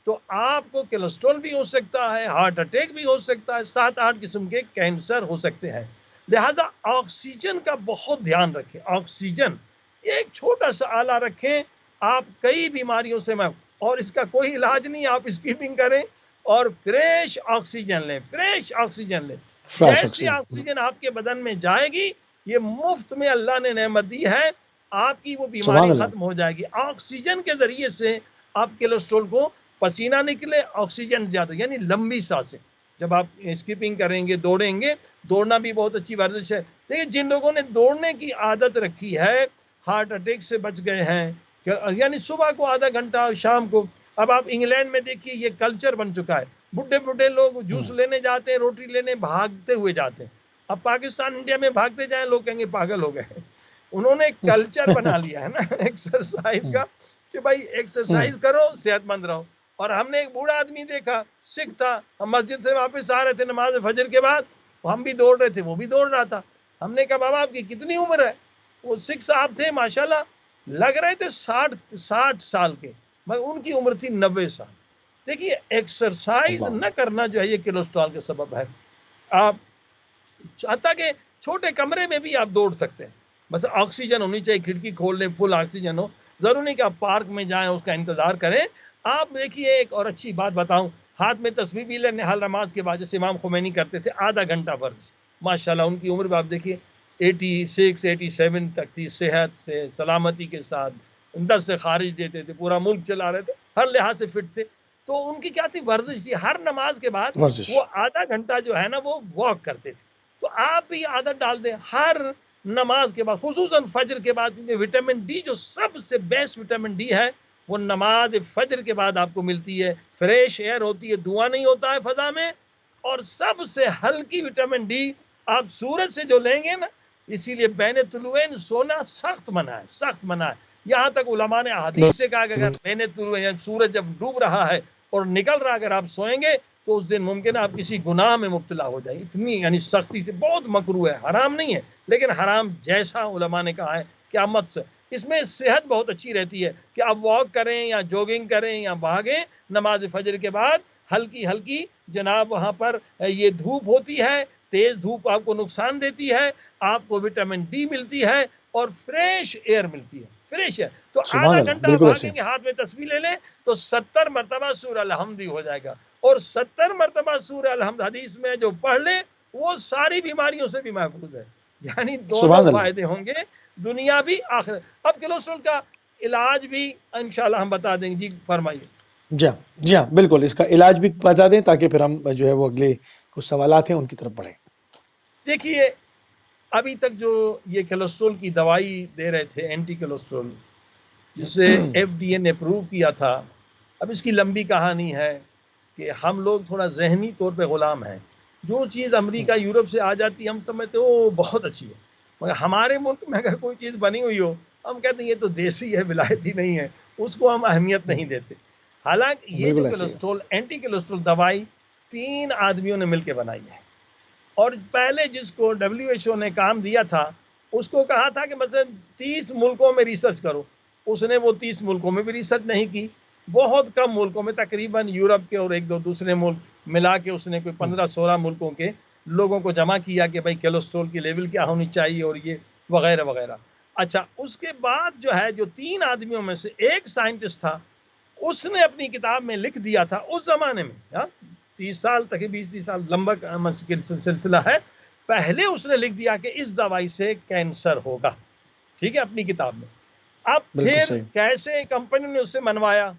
تو آپ کو کولیسٹرول بھی ہو سکتا ہے، ہارٹ اٹیک بھی ہو سکتا ہے، 7-8 قسم کے کینسر ہو سکتے ہیں. لہذا آکسیجن کا بہت دھیان رکھیں. آکسیجن ایک چھوٹا سا آلہ رکھیں، آپ کئی بیماریوں سے اور اس کا کوئی علاج نہیں. آپ اسکیپنگ کریں اور فریش آکسیجن لیں. فریش آکسیجن لیں. فریش جیسی آکسیجن. آکسیجن آپ کے بدن میں جائے گی، یہ مفت میں اللہ نے نعمت دی ہے، آپ کی وہ سبحان بیماری اللہ. ختم ہو جائے گی. آکسیجن کے ذریعے سے آپ کولیسٹرول کو پسینہ نکلے، آکسیجن زیادہ، یعنی لمبی سانسیں. جب آپ اسکیپنگ کریں گے، دوڑیں گے، دوڑنا بھی بہت اچھی ورزش ہے. لیکن جن لوگوں نے دوڑنے کی عادت رکھی ہے ہارٹ اٹیک سے بچ گئے ہیں. یعنی صبح کو آدھا گھنٹہ، شام کو. اب آپ انگلینڈ میں دیکھیے یہ کلچر بن چکا ہے، بڈھے بڈھے لوگ جوس لینے جاتے ہیں، روٹی لینے بھاگتے ہوئے جاتے ہیں. اب پاکستان انڈیا میں بھاگتے جائیں لوگ کہیں گے پاگل ہو گئے. انہوں نے ایک کلچر بنا لیا ہے نا ایکسرسائز کا، کہ بھائی ایکسرسائز کرو صحت مند رہو. اور ہم نے ایک بوڑھا آدمی دیکھا، سکھ تھا، ہم مسجد سے واپس آ رہے تھے نماز فجر کے بعد، ہم بھی دوڑ رہے تھے، وہ بھی دوڑ رہا تھا. ہم نے کہا بابا آپ کی کتنی عمر ہے؟ وہ سکھ صاحب تھے، ماشاءاللہ لگ رہے تھے 60 سال کے، مگر ان کی عمر تھی 90 سال. دیکھیے ایکسرسائز اللہ. نہ کرنا جو ہے یہ کولیسٹرول کا سبب ہے. آپ چاہتا کہ چھوٹے کمرے میں بھی آپ دوڑ سکتے ہیں، بس آکسیجن ہونی چاہیے، کھڑکی کھول لیں، فل آکسیجن ہو. ضرور نہیں کہ آپ پارک میں جائیں اس کا انتظار کریں. آپ دیکھیے ایک اور اچھی بات بتاؤں، ہاتھ میں تسبیح بھی لینے حال نماز کے بعد، جیسے امام خمینی کرتے تھے آدھا گھنٹہ ورزش. ماشاءاللہ ان کی عمر بھی آپ دیکھیے 86-87 تک تھی، صحت سے سلامتی کے ساتھ، 10 سے خارج دیتے تھے، پورا ملک چلا رہے تھے، ہر لحاظ سے فٹ تھے. تو ان کی کیا تھی ورزش تھی، ہر نماز کے بعد ورزش. وہ آدھا گھنٹہ جو ہے نا وہ واک کرتے تھے. تو آپ بھی عادت ڈال دیں ہر نماز کے بعد، خصوصاً فجر کے بعد، کیونکہ وٹامن ڈی جو سب سے بیسٹ وٹامن ڈی ہے وہ نماز فجر کے بعد آپ کو ملتی ہے. فریش ایئر ہوتی ہے، دھواں نہیں ہوتا ہے فضا میں، اور سب سے ہلکی وٹامن ڈی آپ سورج سے جو لیں گے نا. اسی لیے بین طلوعین سونا سخت منع ہے، سخت منع ہے. یہاں تک علماء نے حدیث سے کہا کہ اگر بین طلوعین سورج جب ڈوب رہا ہے اور نکل رہا اگر آپ سوئیں گے تو اس دن ممکن ہے آپ کسی گناہ میں مبتلا ہو جائیں. اتنی یعنی سختی سے، بہت مکروہ ہے، حرام نہیں ہے لیکن حرام جیسا علماء نے کہا ہے قیامت سے. اس میں صحت بہت اچھی رہتی ہے کہ آپ واک کریں یا جوگنگ کریں یا بھاگیں نماز فجر کے بعد، ہلکی ہلکی. جناب وہاں پر یہ دھوپ ہوتی ہے، تیز دھوپ آپ کو نقصان دیتی ہے، آپ کو وٹامن ڈی ملتی ہے اور فریش ایئر ملتی ہے، فریش ہے. تو سبحان آدھا اللہ. گھنٹہ بالکل ایسے. بھاگیں گے، ہاتھ میں تسبیح لے لیں تو 70 مرتبہ سورہ الحمد ہو جائے گا. اور 70 مرتبہ سورہ الحمد حدیث میں جو پڑھ لے وہ ساری بیماریوں سے بھی محفوظ ہے. یعنی دونوں سبحان اللہ. فائدے ہوں گے، دنیا بھی آخرت. اب کولیسٹرول کا علاج بھی انشاءاللہ ہم بتا دیں گے. جی فرمائیے. جی ہاں بالکل، اس کا علاج بھی بتا دیں تاکہ پھر ہم جو ہے وہ اگلے کچھ سوالات ہیں ان کی طرف بڑھیں. دیکھیے ابھی تک جو یہ کولیسٹرول کی دوائی دے رہے تھے اینٹی کولیسٹرول، جسے ایف ڈی اے نے اپروو کیا تھا، اب اس کی لمبی کہانی ہے کہ ہم لوگ تھوڑا ذہنی طور پہ غلام ہیں. جو چیز امریکہ یورپ سے آ جاتی ہے ہم سمجھتے وہ بہت اچھی ہے، مگر ہمارے ملک میں اگر کوئی چیز بنی ہوئی ہو ہم کہتے ہیں یہ تو دیسی ہے، ولایتی نہیں ہے، اس کو ہم اہمیت نہیں دیتے. حالانکہ یہ جو بالکل ایسے ہی ہے. کولیسٹرول اینٹی کولیسٹرول دوائی 3 آدمیوں نے مل کے بنائی ہے. اور پہلے جس کو WHO نے کام دیا تھا اس کو کہا تھا کہ مثلا 30 ملکوں میں ریسرچ کرو. اس نے وہ 30 ملکوں میں بھی ریسرچ نہیں کی، بہت کم ملکوں میں، تقریباً یورپ کے اور 1-2 دوسرے ملک ملا کے اس نے کوئی 15-16 ملکوں کے لوگوں کو جمع کیا کہ بھائی کولیسٹرول کی لیول کیا ہونی چاہیے اور یہ وغیرہ وغیرہ. اچھا اس کے بعد جو ہے جو 3 آدمیوں میں سے ایک سائنٹسٹ تھا، اس نے اپنی کتاب میں لکھ دیا تھا اس زمانے میں، 30 سال تک 20-30 سال لمبا سلسلہ ہے، پہلے اس نے لکھ دیا کہ اس دوائی سے کینسر ہوگا. ٹھیک ہے، اپنی کتاب میں. اب بالکل پھر صحیح. کیسے کمپنی نے اس سے منوایا،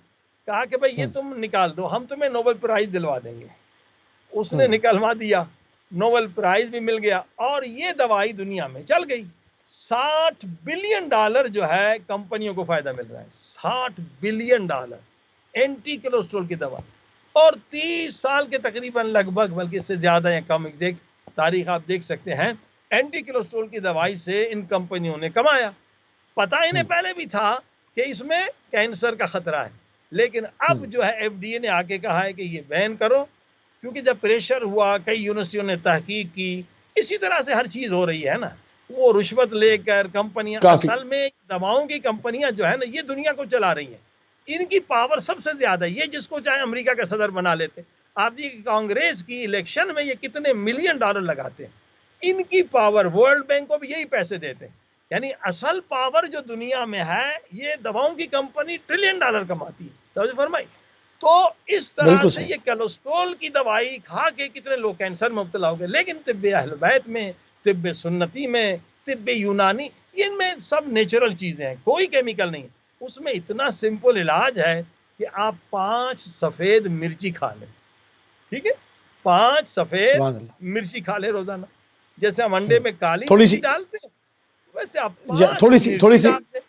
کہا کہ بھائی یہ تم نکال دو، ہم تمہیں نوبل پرائز دلوا دیں گے. اس نے ہوں، نکلوا دیا، نوبل پرائز بھی مل گیا، اور یہ دوائی دنیا میں چل گئی. $60 بلین جو ہے کمپنیوں کو فائدہ مل رہا ہے. $60 بلین اینٹی کولیسٹرول کی دوا، اور 30 سال کے تقریباً لگ بھگ، بلکہ اس سے زیادہ یا کم، ایگزیکٹ تاریخ آپ دیکھ سکتے ہیں، اینٹی کولیسٹرول کی دوائی سے ان کمپنیوں نے کمایا. پتا انہیں پہلے بھی تھا کہ اس میں کینسر کا خطرہ ہے، لیکن اب جو ہے ایف ڈی اے نے آ کے کہا ہے کہ یہ بین کرو، کیونکہ جب پریشر ہوا، کئی یونیورسٹیوں نے تحقیق کی، اسی طرح سے ہر چیز ہو رہی ہے نا. وہ رشوت لے کر کمپنیاں، کافی. اصل میں دواؤں کی کمپنیاں جو ہے نا یہ دنیا کو چلا رہی ہیں. ان کی پاور سب سے زیادہ ہے. یہ جس کو چاہے امریکہ کا صدر بنا لیتے. آپ جی کانگریس کی الیکشن میں یہ کتنے $ملین لگاتے ہیں. ان کی پاور، ورلڈ بینک کو بھی یہی پیسے دیتے ہیں. یعنی اصل پاور جو دنیا میں ہے، یہ دواؤں کی کمپنی $1 ٹریلین کماتی ہے. توجہ فرمائی. تو اس طرح بالکل سے صحیح. یہ کولیسٹرول کی دوائی کھا کے کتنے لوگ کینسر میں مبتلا ہو گئے. لیکن طب اہل بیت میں، طب سنتی میں، طب یونانی، ان میں سب نیچرل چیزیں ہیں، کوئی کیمیکل نہیں. اس میں اتنا سمپل علاج ہے کہ آپ 5 سفید مرچی کھا لیں. ٹھیک ہے، 5 سفید سبحان اللہ. مرچی کھا لیں روزانہ. جیسے ہم انڈے میں کالی تھوڑی مرچی سی ڈالتے ہیں، ویسے آپ 5 تھوڑی مرچی سی ڈالتے ہیں.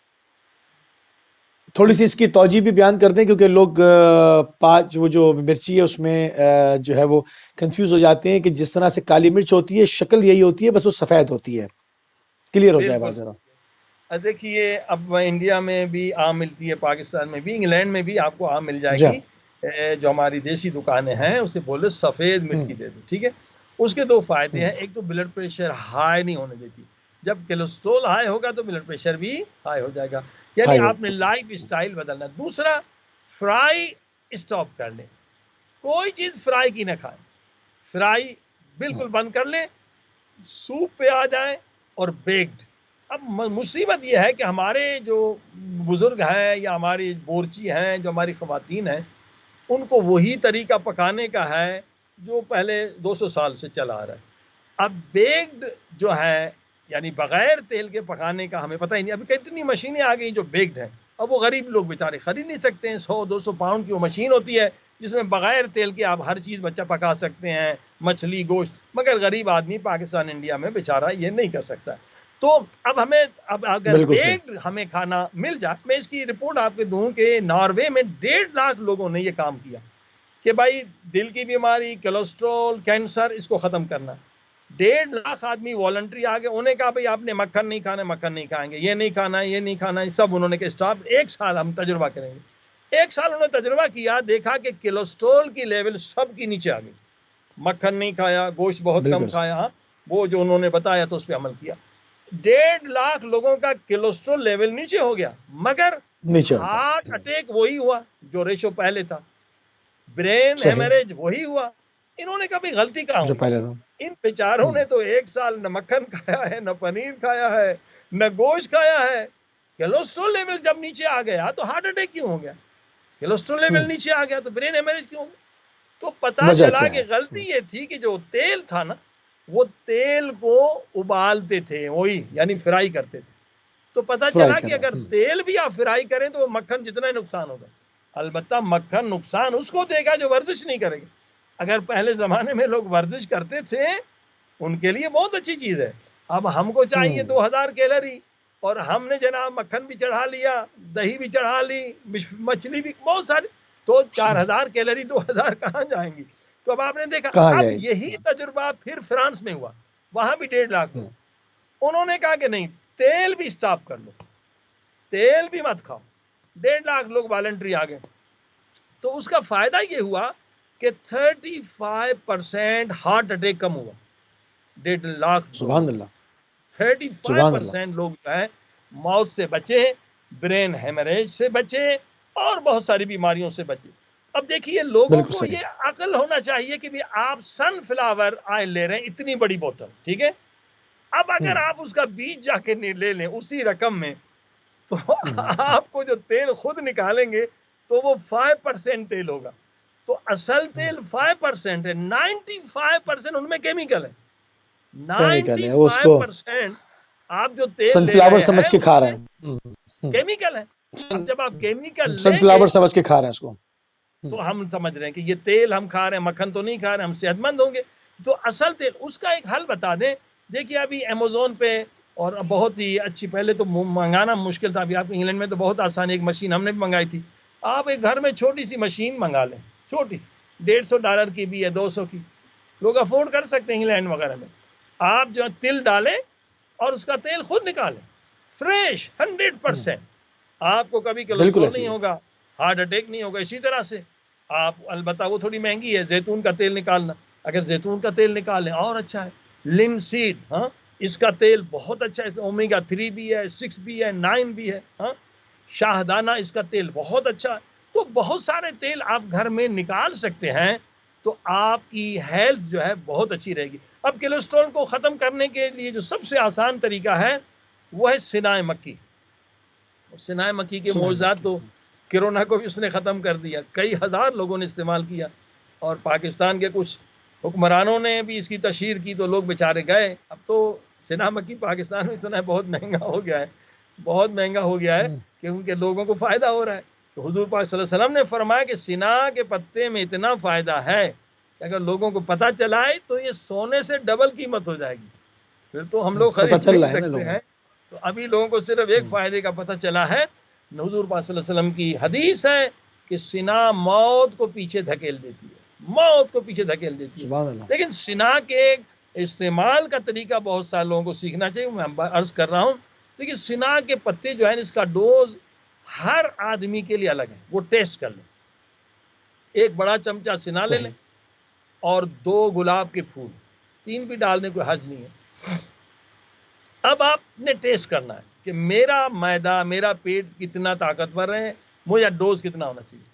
تھوڑی سی اس کی توجہ بھی بیان کر دیں، کیونکہ لوگ 5 وہ جو مرچی ہے اس میں جو ہے وہ کنفیوز ہو جاتے ہیں کہ جس طرح سے کالی مرچ ہوتی ہے شکل یہی ہوتی ہے، بس وہ سفید ہوتی ہے. کلیئر ہو جائے بالکل بات ذرا. دیکھیے، اب انڈیا میں بھی عام ملتی ہے، پاکستان میں بھی، انگلینڈ میں بھی آپ کو عام مل جائے جی. گی. جو ہماری دیسی دکانیں ہیں اسے بولے سفید مرچی دے دو. ٹھیک ہے، اس کے 2 فائدے ہیں. ایک تو بلڈ پریشر ہائی نہیں ہونے دیتی. جب کولیسٹرول ہائی ہوگا تو بلڈ پریشر بھی ہائی ہو جائے گا. یعنی ہائی ہو. آپ نے لائف اسٹائل بدلنا. دوسرا، فرائی اسٹاپ کر لیں. کوئی چیز فرائی کی نہ کھائیں. فرائی بالکل بند کر لیں. سوپ پہ آ جائیں اور بیکڈ. اب مصیبت یہ ہے کہ ہمارے جو بزرگ ہیں یا ہماری بورچی ہیں، جو ہماری خواتین ہیں، ان کو وہی طریقہ پکانے کا ہے جو پہلے 200 سال سے چلا آ رہا ہے. اب بیکڈ جو ہے، یعنی بغیر تیل کے پکانے کا ہمیں پتہ ہی نہیں. ابھی کتنی مشینیں آ گئی جو بیکڈ ہیں. اب وہ غریب لوگ بیچارے خرید نہیں سکتے ہیں. 100-200 پاؤنڈ کی وہ مشین ہوتی ہے جس میں بغیر تیل کے آپ ہر چیز بچہ پکا سکتے ہیں، مچھلی، گوشت. مگر غریب آدمی پاکستان، انڈیا میں بیچارہ یہ نہیں کر سکتا. تو اب اگر بالکل صحیح. بیکڈ ہمیں کھانا مل جائے، میں اس کی رپورٹ آپ کو دوں کہ ناروے میں 1.5 لاکھ لوگوں نے یہ کام کیا کہ بھائی دل کی بیماری، کولیسٹرول، کینسر، اس کو ختم کرنا. 1.5 لاکھ آدمی والنٹری آ گئے. انہیں کہا بھائی آپ نے مکھن نہیں کھانا، مکھن نہیں کھائیں گے، یہ نہیں کھانا، یہ نہیں کھانا. سب انہوں نے کہا اسٹاپ. 1 سال ہم تجربہ کریں گے. 1 سال انہوں نے تجربہ کیا، دیکھا کہ کولیسٹرول کی لیول سب کی نیچے آ گئی. مکھن نہیں کھایا، گوشت بہت کم بالکل کھایا. وہ جو انہوں نے بتایا تو اس پہ عمل کیا. 1.5 لاکھ لوگوں کا کولیسٹرول لیول نیچے ہو گیا، مگر نیچے ہو گیا. ہارٹ اٹیک وہی ہوا جو ریشو پہلے تھا. برین صحیح. ہیمریج وہی ہوا. انہوں نے کبھی غلطی کہاں جو ہوئی؟ پہلے تھا. ان بیچاروں نے تو 1 سال نہ مکھن کھایا ہے، نہ پنیر کھایا ہے، نہ گوشت کھایا ہے. کولیسٹرول لیول جب نیچے آ گیا تو ہارٹ اٹیک کیوں ہو گیا؟ کولیسٹرول لیول نیچے آ گیا تو برین ہیمریج کیوں ہو گیا؟ تو پتا وجہ چلا کیا کہ ہے؟ غلطی یہ تھی کہ جو تیل تھا نا، وہ تیل کو ابالتے تھے، وہی یعنی فرائی کرتے تھے. تو پتا فرائی چلا کہ کریں. اگر تیل بھی آپ فرائی کریں تو وہ مکھن جتنا ہی نقصان ہوگا. البتہ مکھن نقصان اس کو دے گا جو ورزش نہیں کرے گا. اگر پہلے زمانے میں لوگ ورزش کرتے تھے، ان کے لیے بہت اچھی چیز ہے. اب ہم کو چاہیے 2000 کیلری، اور ہم نے جناب مکھن بھی چڑھا لیا، دہی بھی چڑھا لی، مچھلی بھی بہت ساری، تو 4000 کیلری 2000 کہاں جائیں گی؟ تو اب آپ نے دیکھا. کہاں اب جائے گی؟ یہی تجربہ پھر فرانس میں ہوا. وہاں بھی 1.5 لاکھ لوگ. انہوں نے کہا کہ نہیں، تیل بھی سٹاپ کر لو، تیل بھی مت کھاؤ. 1.5 لاکھ لوگ والنٹری آ گئے. تو اس کا فائدہ یہ ہوا کہ 35% ہارٹ اٹیک کم ہوا 1.5 لاکھ لوگوں سبحان میں. اللہ. سبحان اللہ. 35% لوگ جو ہیں موت سے بچے، برین ہیمریج سے بچے، اور بہت ساری بیماریوں سے بچے. اب دیکھیے، لوگوں بالکل کو صحیح. یہ عقل ہونا چاہیے کہ بھی آپ سن فلاور آئل لے رہے ہیں اتنی بڑی بوتل، ٹھیک ہے. اب اگر آپ اس کا بیج جا کے لے لیں اسی رقم میں، تو آپ کو جو تیل خود نکالیں گے تو وہ 5% تیل ہوگا. تو اصل تیل 5% ہے، 95% ان میں کیمیکل ہے. کیمیکل ہے، وہ اس کو 95% آپ جو تیل سن لے فلاور رہے ہیں سمجھ کے اس کھا رہے میں ہیں. کیمیکل ہے. اب جب آپ کیمیکل سن لیں گے فلاور سمجھ کے کھا رہے ہیں اس کو. تو ہم سمجھ رہے ہیں کہ یہ تیل ہم کھا رہے ہیں، مکھن تو نہیں کھا رہے، ہم صحت مند ہوں گے. تو اصل تیل اس کا ایک حل بتا دیں. دیکھیے ابھی امیزون پہ اور بہت ہی اچھی، پہلے تو منگانا مشکل تھا، ابھی آپ انگلینڈ میں تو بہت آسان، ایک مشین ہم نے بھی منگائی تھی. آپ ایک گھر میں چھوٹی سی مشین منگا لیں، چھوٹی سی $150 کی بھی ہے، 200 کی، لوگ افورڈ کر سکتے ہیں انگلینڈ وغیرہ میں. آپ جو تل ڈالیں اور اس کا تیل خود نکالیں، فریش 100%. آپ کو کبھی بالکل کولیسٹرول ایسی نہیں ہے. ہوگا، ہارٹ اٹیک نہیں ہوگا. اسی طرح سے آپ، البتہ وہ تھوڑی مہنگی ہے، زیتون کا تیل نکالنا. اگر زیتون کا تیل نکالیں اور اچھا ہے. لنسیڈ، ہاں، اس کا تیل بہت اچھا ہے، اومیگا 3 بھی ہے، 6 بھی ہے، 9 بھی ہے. ہاں، شاہدانہ، اس کا تیل بہت اچھا ہے. تو بہت سارے تیل آپ گھر میں نکال سکتے ہیں، تو آپ کی ہیلتھ جو ہے بہت اچھی رہے گی. اب کولیسٹرول کو ختم کرنے کے لیے جو سب سے آسان طریقہ ہے وہ ہے سنائے مکی. سنائے مکی کے سنا ہے معجزات مکی. تو کرونا کو بھی اس نے ختم کر دیا، کئی ہزار لوگوں نے استعمال کیا، اور پاکستان کے کچھ حکمرانوں نے بھی اس کی تشہیر کی تو لوگ بیچارے گئے. اب تو سنا مکی پاکستان میں سنا ہے بہت مہنگا ہو گیا ہے، بہت مہنگا ہو گیا ہے، کیونکہ لوگوں کو فائدہ ہو رہا ہے. تو حضور پاک صلی اللہ علیہ وسلم نے فرمایا کہ سنا کے پتے میں اتنا فائدہ ہے کہ اگر لوگوں کو پتہ چلا ہے تو یہ سونے سے ڈبل قیمت ہو جائے گی، پھر تو ہم لوگ پتہ خرید چل نہیں رہا ہے نا سکتے لوگوں ہیں. تو ابھی لوگوں کو صرف ایک فائدے کا پتہ چلا ہے. حضور پاک صلی اللہ علیہ وسلم کی حدیث ہے کہ سنا موت کو پیچھے دھکیل دیتی ہے، موت کو پیچھے دھکیل دیتی ہے. سبحان اللہ. لیکن سنا کے استعمال کا طریقہ بہت سارے لوگوں کو سیکھنا چاہیے. میں عرض کر رہا ہوں، لیکن سنا کے پتے جو ہیں اس کا ڈوز ہر آدمی کے لیے الگ ہے، وہ ٹیسٹ کر لیں. ایک بڑا چمچہ سنا لے لیں صحیح. اور 2 گلاب کے پھول، 3 بھی ڈالنے کوئی حرج نہیں ہے. اب آپ نے ٹیسٹ کرنا ہے کہ میرا معدہ، میرا پیٹ کتنا طاقتور ہے، مجھے ڈوز کتنا ہونا چاہیے.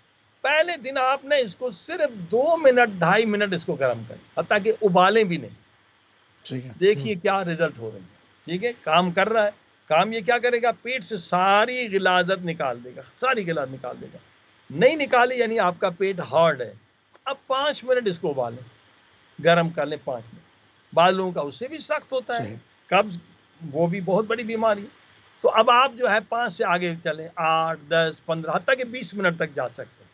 پہلے دن آپ نے اس کو صرف 2 منٹ 2.5 منٹ اس کو گرم کریں، حتیٰ کہ ابالیں بھی نہیں. ٹھیک ہے. دیکھیے کیا رزلٹ ہو رہے ہیں. ٹھیک ہے، کام کر رہا ہے. کام یہ کیا کرے گا، پیٹ سے ساری غلاظت نکال دے گا، ساری غلاظت نکال دے گا. نہیں نکالی یعنی آپ کا پیٹ ہارڈ ہے. اب 5 منٹ اس کو ابالیں، گرم کر لیں 5 منٹ. بعض لوگوں کا اس سے بھی سخت ہوتا ہے، صحیح. قبض، وہ بھی بہت بڑی بیماری ہے. تو اب آپ جو ہے 5 سے آگے چلیں، 8 10 15 حتیٰ کہ 20 منٹ تک جا سکتے ہیں.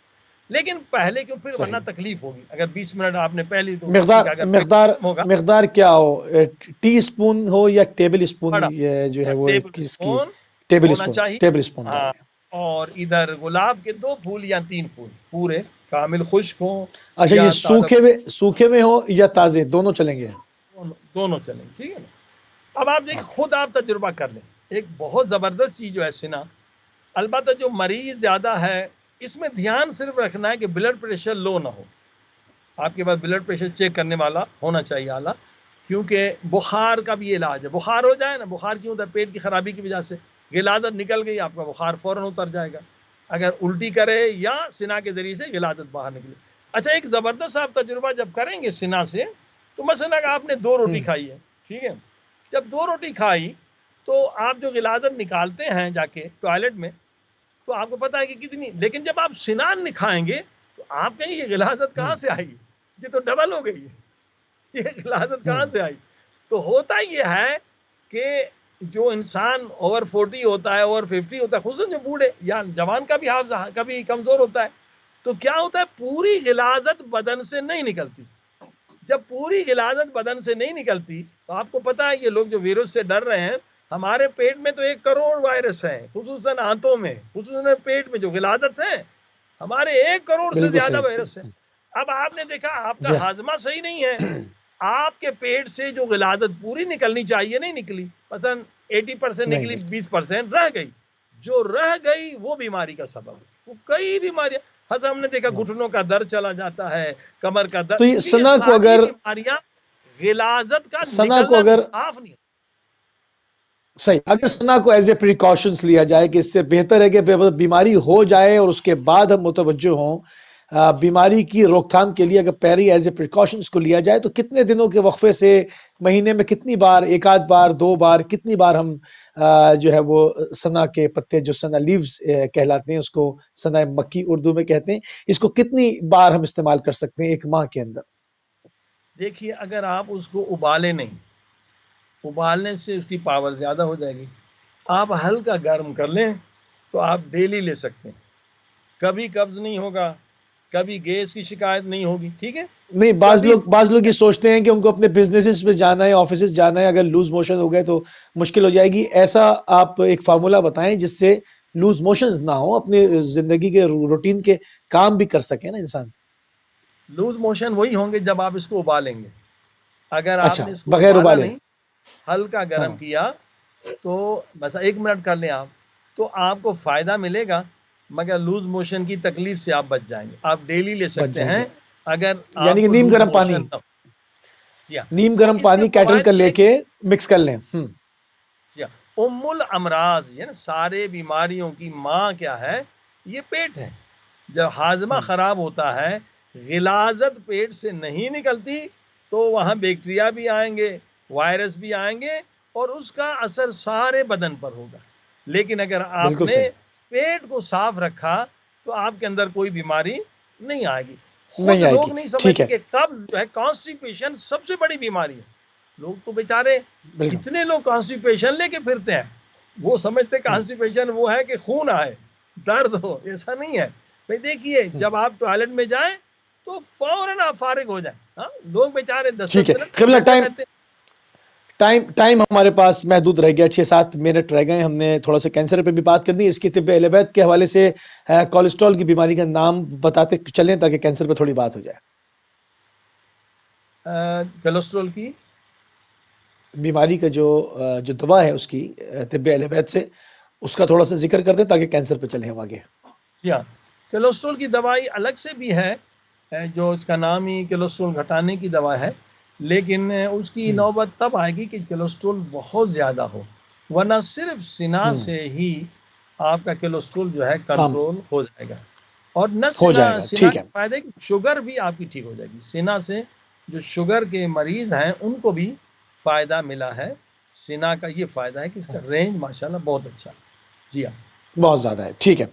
لیکن پہلے کیوں، پھر ورنہ صحیح. تکلیف ہوگی. اگر 20 منٹ آپ نے پہلی، تو کسی مقدار کا اگر پیٹ مقدار کم ہوگا، مقدار کیا ہو؟ ٹی اسپون ہو یا ٹیبل اسپون؟ بڑا یہ جو ہے وہ ٹیبل اس کی اسپون ٹیبل ہونا اسپون، چاہیے. ٹیبل اسپون ہاں، ڈالیں. اور ادھر گلاب کے 2 پھول یا 3 پھول پورے کامل خشک ہوں اچھا، یہ یا تازہ، سوکھے میں ہو یا تازے، دونوں چلیں گے؟ دونوں چلیں. ٹھیک ہے نا. اب آپ دیکھیں، خود آپ تجربہ کر لیں. ایک بہت زبردست چیز جو ہے سنا، البتہ جو مریض زیادہ ہے اس میں دھیان صرف رکھنا ہے کہ بلڈ پریشر لو نہ ہو. آپ کے پاس بلڈ پریشر چیک کرنے والا ہونا چاہیے اعلیٰ، کیونکہ بخار کا بھی علاج ہے. بخار ہو جائے نا، بخار کیوں ہوتا ہے، پیٹ کی خرابی کی وجہ سے غلاظت نکل گئی، آپ کا بخار فوراً اتر جائے گا. اگر الٹی کرے یا سنا کے ذریعے سے غلاظت باہر نکلے. اچھا، ایک زبردست آپ تجربہ جب کریں گے سنا سے، تو مثلا کہ آپ نے 2 روٹی کھائی ہے، ٹھیک ہے، جب 2 روٹی کھائی تو آپ جو غلاظت نکالتے ہیں جا کے ٹوائلٹ میں، تو آپ کو پتا ہے کہ کتنی، لیکن جب آپ سنان کھائیں گے تو آپ کہیں یہ غلاظت کہاں سے آئی، یہ تو ڈبل ہو گئی ہے، یہ غلاظت کہاں سے آئی. تو ہوتا یہ ہے کہ جو انسان اوور 40 ہوتا ہے، اوور 50 ہوتا ہے، خصوصاً جو بوڑھے یا جوان کا بھی حافظہ کبھی کمزور ہوتا ہے، تو کیا ہوتا ہے، پوری غلاظت بدن سے نہیں نکلتی. جب پوری غلاظت بدن سے نہیں نکلتی تو آپ کو پتا ہے، یہ لوگ جو ویروس سے ڈر رہے ہیں، ہمارے پیٹ میں تو 1 کروڑ وائرس ہیں، خصوصاً آنتوں میں، خصوصاً پیٹ میں جو غلاظت ہے، ہمارے 1 کروڑ سے بالکل زیادہ صحیح. وائرس ہے. اب آپ نے دیکھا آپ کا جی. ہاضمہ صحیح نہیں ہے، آپ کے پیٹ سے جو غلاظت پوری نکلنی چاہیے نہیں نکلی، مثلا 80% نہیں نکلی، نکلی. 20% رہ گئی. جو رہ گئی وہ بیماری کا سبب ہے. وہ کئی بیماریاں، حضرت ہم نے دیکھا گھٹنوں کا درد چلا جاتا ہے، کمر کا درد، تو یہ کیونکہ یہ سنا کو ساری اگر بیماریاں غلاظت کا سنا کو نکلنا اگر صاف نہیں. صحیح، اگر سنا کو ایز اے پریکاشنز لیا جائے کہ اس سے بہتر ہے کہ بیماری ہو جائے اور اس کے بعد ہم متوجہ ہوں بیماری کی روک تھام کے لیے، اگر پہلے ایز اے پریکاشنز کو لیا جائے تو کتنے دنوں کے وقفے سے، مہینے میں کتنی بار، 1 آدھ بار، 2 بار، کتنی بار ہم جو ہے وہ سنا کے پتے، جو سنا لیوز کہلاتے ہیں، اس کو سنا مکی اردو میں کہتے ہیں، اس کو کتنی بار ہم استعمال کر سکتے ہیں 1 ماہ کے اندر؟ دیکھیے، اگر آپ اس کو ابالے نہیں، ابالنے سے اس کی پاور زیادہ ہو جائے گی. آپ ہلکا گرم کر لیں تو آپ ڈیلی لے سکتے ہیں، کبھی قبض نہیں ہوگا، کبھی گیس کی شکایت نہیں ہوگی، ٹھیک ہے. نہیں، کبھی بعض لوگ یہ سوچتے ہیں کہ ان کو اپنے بزنسز پہ جانا ہے، آفیسز جانا ہے، اگر لوز موشن ہو گئے تو مشکل ہو جائے گی. ایسا آپ ایک فارمولا بتائیں جس سے لوز موشنز نہ ہو، اپنے زندگی کے روٹین کے کام بھی کر سکے نا انسان. لوز موشن وہی ہوں گے جب آپ اس کو ابالیں گے. اگر آپ اچھا، نے اس کو بغیر ابالا ابالے. نہیں، ہلکا ہاں، گرم کیا، تو بس 1 منٹ کر لیں آپ، تو آپ کو فائدہ ملے گا، مگر لوز موشن کی تکلیف سے آپ بچ جائیں گے. آپ ڈیلی لے بچ سکتے جائیں ہیں گے. اگر یعنی آپ کہ کو نیم لوز گرم پانی، موشن نہ ہو. کیا نیم تو گرم اس کے پانی کیٹل فوائد کر لے ایک کے مکس کر لیں. کیا ام الامراض، یعنی سارے بیماریوں کی ماں کیا ہے؟ یہ پیٹ ہے. جب ہاضمہ خراب ہوتا ہے، غلاظت پیٹ سے نہیں نکلتی، تو وہاں بیکٹیریا بھی آئیں گے، وائرس بھی آئیں گے، اور اس کا اثر سارے بدن پر ہوگا. لیکن اگر آپ بالکل نے صحیح. پیٹ کو صاف رکھا تو آپ کے اندر کوئی بیماری نہیں آئے گی. خود نہیں آئے گی. لوگ نہیں ٹھیک سمجھتے ہے. کہ قبض جو ہے، کانسٹیپیشن سب سے بڑی بیماری ہے. لوگ تو بیچارے بالکل. کتنے لوگ کانسٹیپیشن لے کے پھرتے ہیں، وہ سمجھتے کانسٹیپیشن وہ ہے کہ خون آئے، درد ہو. ایسا نہیں ہے بھائی. دیکھیے جب آپ ٹوائلٹ میں جائیں تو فوراً آپ فارغ ہو جائیں. ہاں، لوگ بیچارے 10 ٹھیک ہے منٹ قبلہ. بیٹھے رہتے. ٹائم ہمارے پاس محدود رہ گیا، 6-7 منٹ رہ گئے. ہم نے تھوڑا سا کینسر پہ بھی بات کرنی ہے. اس کی طب اہل بیت کے حوالے سے کولیسٹرول کی بیماری کا نام بتاتے چلیں تاکہ کینسر پہ تھوڑی بات ہو جائے. کولیسٹرول کی بیماری کا جو دوا ہے اس کی طب اہل بیت سے، اس کا تھوڑا سا ذکر کر دیں تاکہ کینسر پہ چلیں ہم آگے. کیا کولیسٹرول کی دوائی الگ سے بھی ہے، جو اس کا نام ہی کولیسٹرول گھٹانے کی دوا ہے، لیکن اس کی نوبت تب آئے گی کہ کولیسٹرول بہت زیادہ ہو، ورنہ صرف سینا سے ہی آپ کا کولیسٹرول جو ہے کام کنٹرول ہو جائے گا. اور نہ ہو سینا جائے گا. سینا ٹھیک ہے. کے فائدے کی شوگر بھی آپ کی ٹھیک ہو جائے گی. سینا سے جو شوگر کے مریض ہیں ان کو بھی فائدہ ملا ہے. سینا کا یہ فائدہ ہے کہ اس کا رینج ماشاءاللہ بہت اچھا ہے. جی ہاں، بہت زیادہ ہے. ٹھیک ہے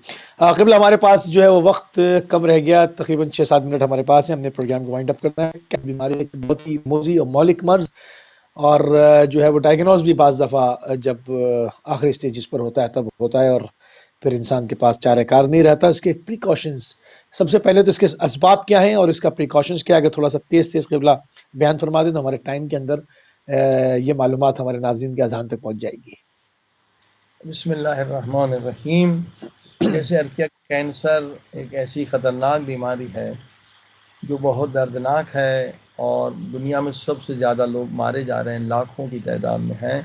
قبلہ، ہمارے پاس جو ہے وہ وقت کم رہ گیا، تقریباً 6-7 منٹ ہمارے پاس ہے. ہم نے پروگرام کو وائنڈ اپ کرنا ہے. بیماری ایک بہت ہی موذی اور مہلک مرض، اور جو ہے وہ ڈائگنوز بھی بعض دفعہ جب آخری سٹیجز پر ہوتا ہے تب ہوتا ہے، اور پھر انسان کے پاس چارہ کار نہیں رہتا. اس کے پریکاشنز، سب سے پہلے تو اس کے اسباب کیا ہیں اور اس کا پریکاشنز کیا ہے، اگر تھوڑا سا تیز قبلہ بیان فرما دیں تو ہمارے ٹائم کے اندر یہ معلومات ہمارے ناظرین کے اذہان تک پہنچ جائے گی. بسم اللہ الرحمن الرحیم. جیسے ارکیہ کینسر ایک ایسی خطرناک بیماری ہے جو بہت دردناک ہے، اور دنیا میں سب سے زیادہ لوگ مارے جا رہے ہیں، لاکھوں کی تعداد میں ہیں.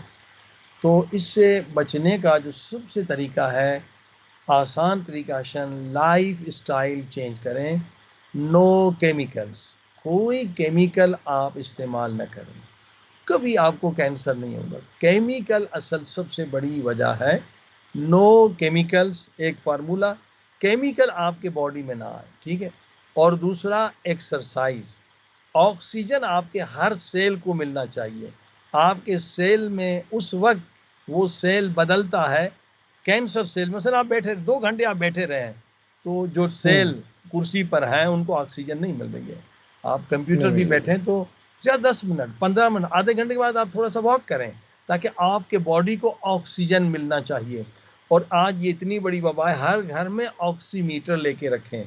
تو اس سے بچنے کا جو سب سے طریقہ ہے، آسان پریکاشن، لائف اسٹائل چینج کریں. نو کیمیکلز، کوئی کیمیکل آپ استعمال نہ کریں، کبھی آپ کو کینسر نہیں ہوگا. کیمیکل اصل سب سے بڑی وجہ ہے. نو کیمیکلز ایک فارمولا، کیمیکل آپ کے باڈی میں نہ آئے، ٹھیک ہے. اور دوسرا ایکسرسائز. آکسیجن آپ کے ہر سیل کو ملنا چاہیے. آپ کے سیل میں اس وقت وہ سیل بدلتا ہے. کینسر سیل مثلا آپ بیٹھے 2 گھنٹے آپ بیٹھے رہے ہیں، تو جو سیل کرسی پر ہیں ان کو آکسیجن نہیں مل رہی ہے. آپ کمپیوٹر نہیں بھی مل رہی. بیٹھیں تو 10 منٹ 15 منٹ آدھے گھنٹے کے بعد آپ تھوڑا سا واک کریں، تاکہ آپ کے باڈی کو آکسیجن ملنا چاہیے. اور آج یہ اتنی بڑی وبا ہے، ہر گھر میں آکسی میٹر لے کے رکھیں.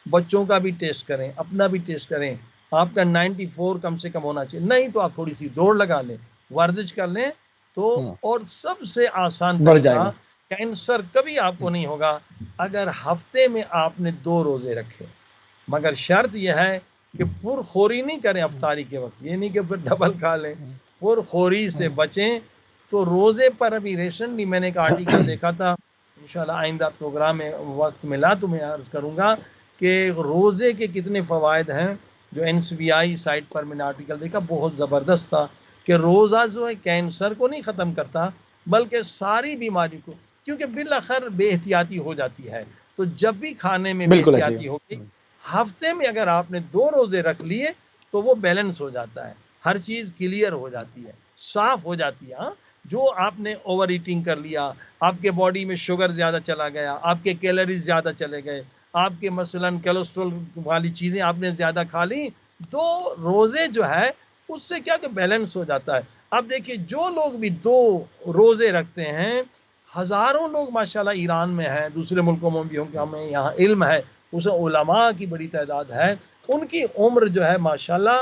بچوں کا بھی ٹیسٹ کریں، اپنا بھی ٹیسٹ کریں. آپ کا 94 کم سے کم ہونا چاہیے. نہیں تو آپ تھوڑی سی دوڑ لگا لیں، ورزش کر لیں تو. اور سب سے آسان بڑھ جائے طریقہ، گا. کینسر کبھی آپ کو نہیں ہوگا اگر ہفتے میں آپ نے 2 روزے رکھے. مگر شرط یہ ہے کہ پرخوری نہیں کریں افطاری کے وقت، یہ نہیں کہ پھر ڈبل کھا لیں. پرخوری سے بچیں. تو روزے پر ابھی ریسنٹلی میں نے ایک آرٹیکل دیکھا تھا، انشاءاللہ آئندہ پروگرام میں وقت ملا تو میں عرض کروں گا کہ روزے کے کتنے فوائد ہیں. جو NCBI سائٹ پر میں نے آرٹیکل دیکھا، بہت زبردست تھا، کہ روزہ جو ہے کینسر کو نہیں ختم کرتا بلکہ ساری بیماری کو، کیونکہ بالآخر بے احتیاطی ہو جاتی ہے. تو جب بھی کھانے میں بے بالکل ایسے احتیاطی ہوگی، ہفتے میں اگر آپ نے 2 روزے رکھ لیے تو وہ بیلنس ہو جاتا ہے، ہر چیز کلیئر ہو جاتی ہے، صاف ہو جاتی ہے. جو آپ نے اوور ایٹنگ کر لیا، آپ کے باڈی میں شوگر زیادہ چلا گیا، آپ کے کیلوریز زیادہ چلے گئے، آپ کے مثلاً کولیسٹرول والی چیزیں آپ نے زیادہ کھا لی، 2 روزے جو ہے اس سے کیا کہ بیلنس ہو جاتا ہے. اب دیکھیے جو لوگ بھی 2 روزے رکھتے ہیں، ہزاروں لوگ ماشاءاللہ ایران میں ہیں، دوسرے ملکوں میں بھی ہوں کہ ہمیں یہاں علم ہے، اس میں علماء کی بڑی تعداد ہے، ان کی عمر جو ہے ماشاءاللہ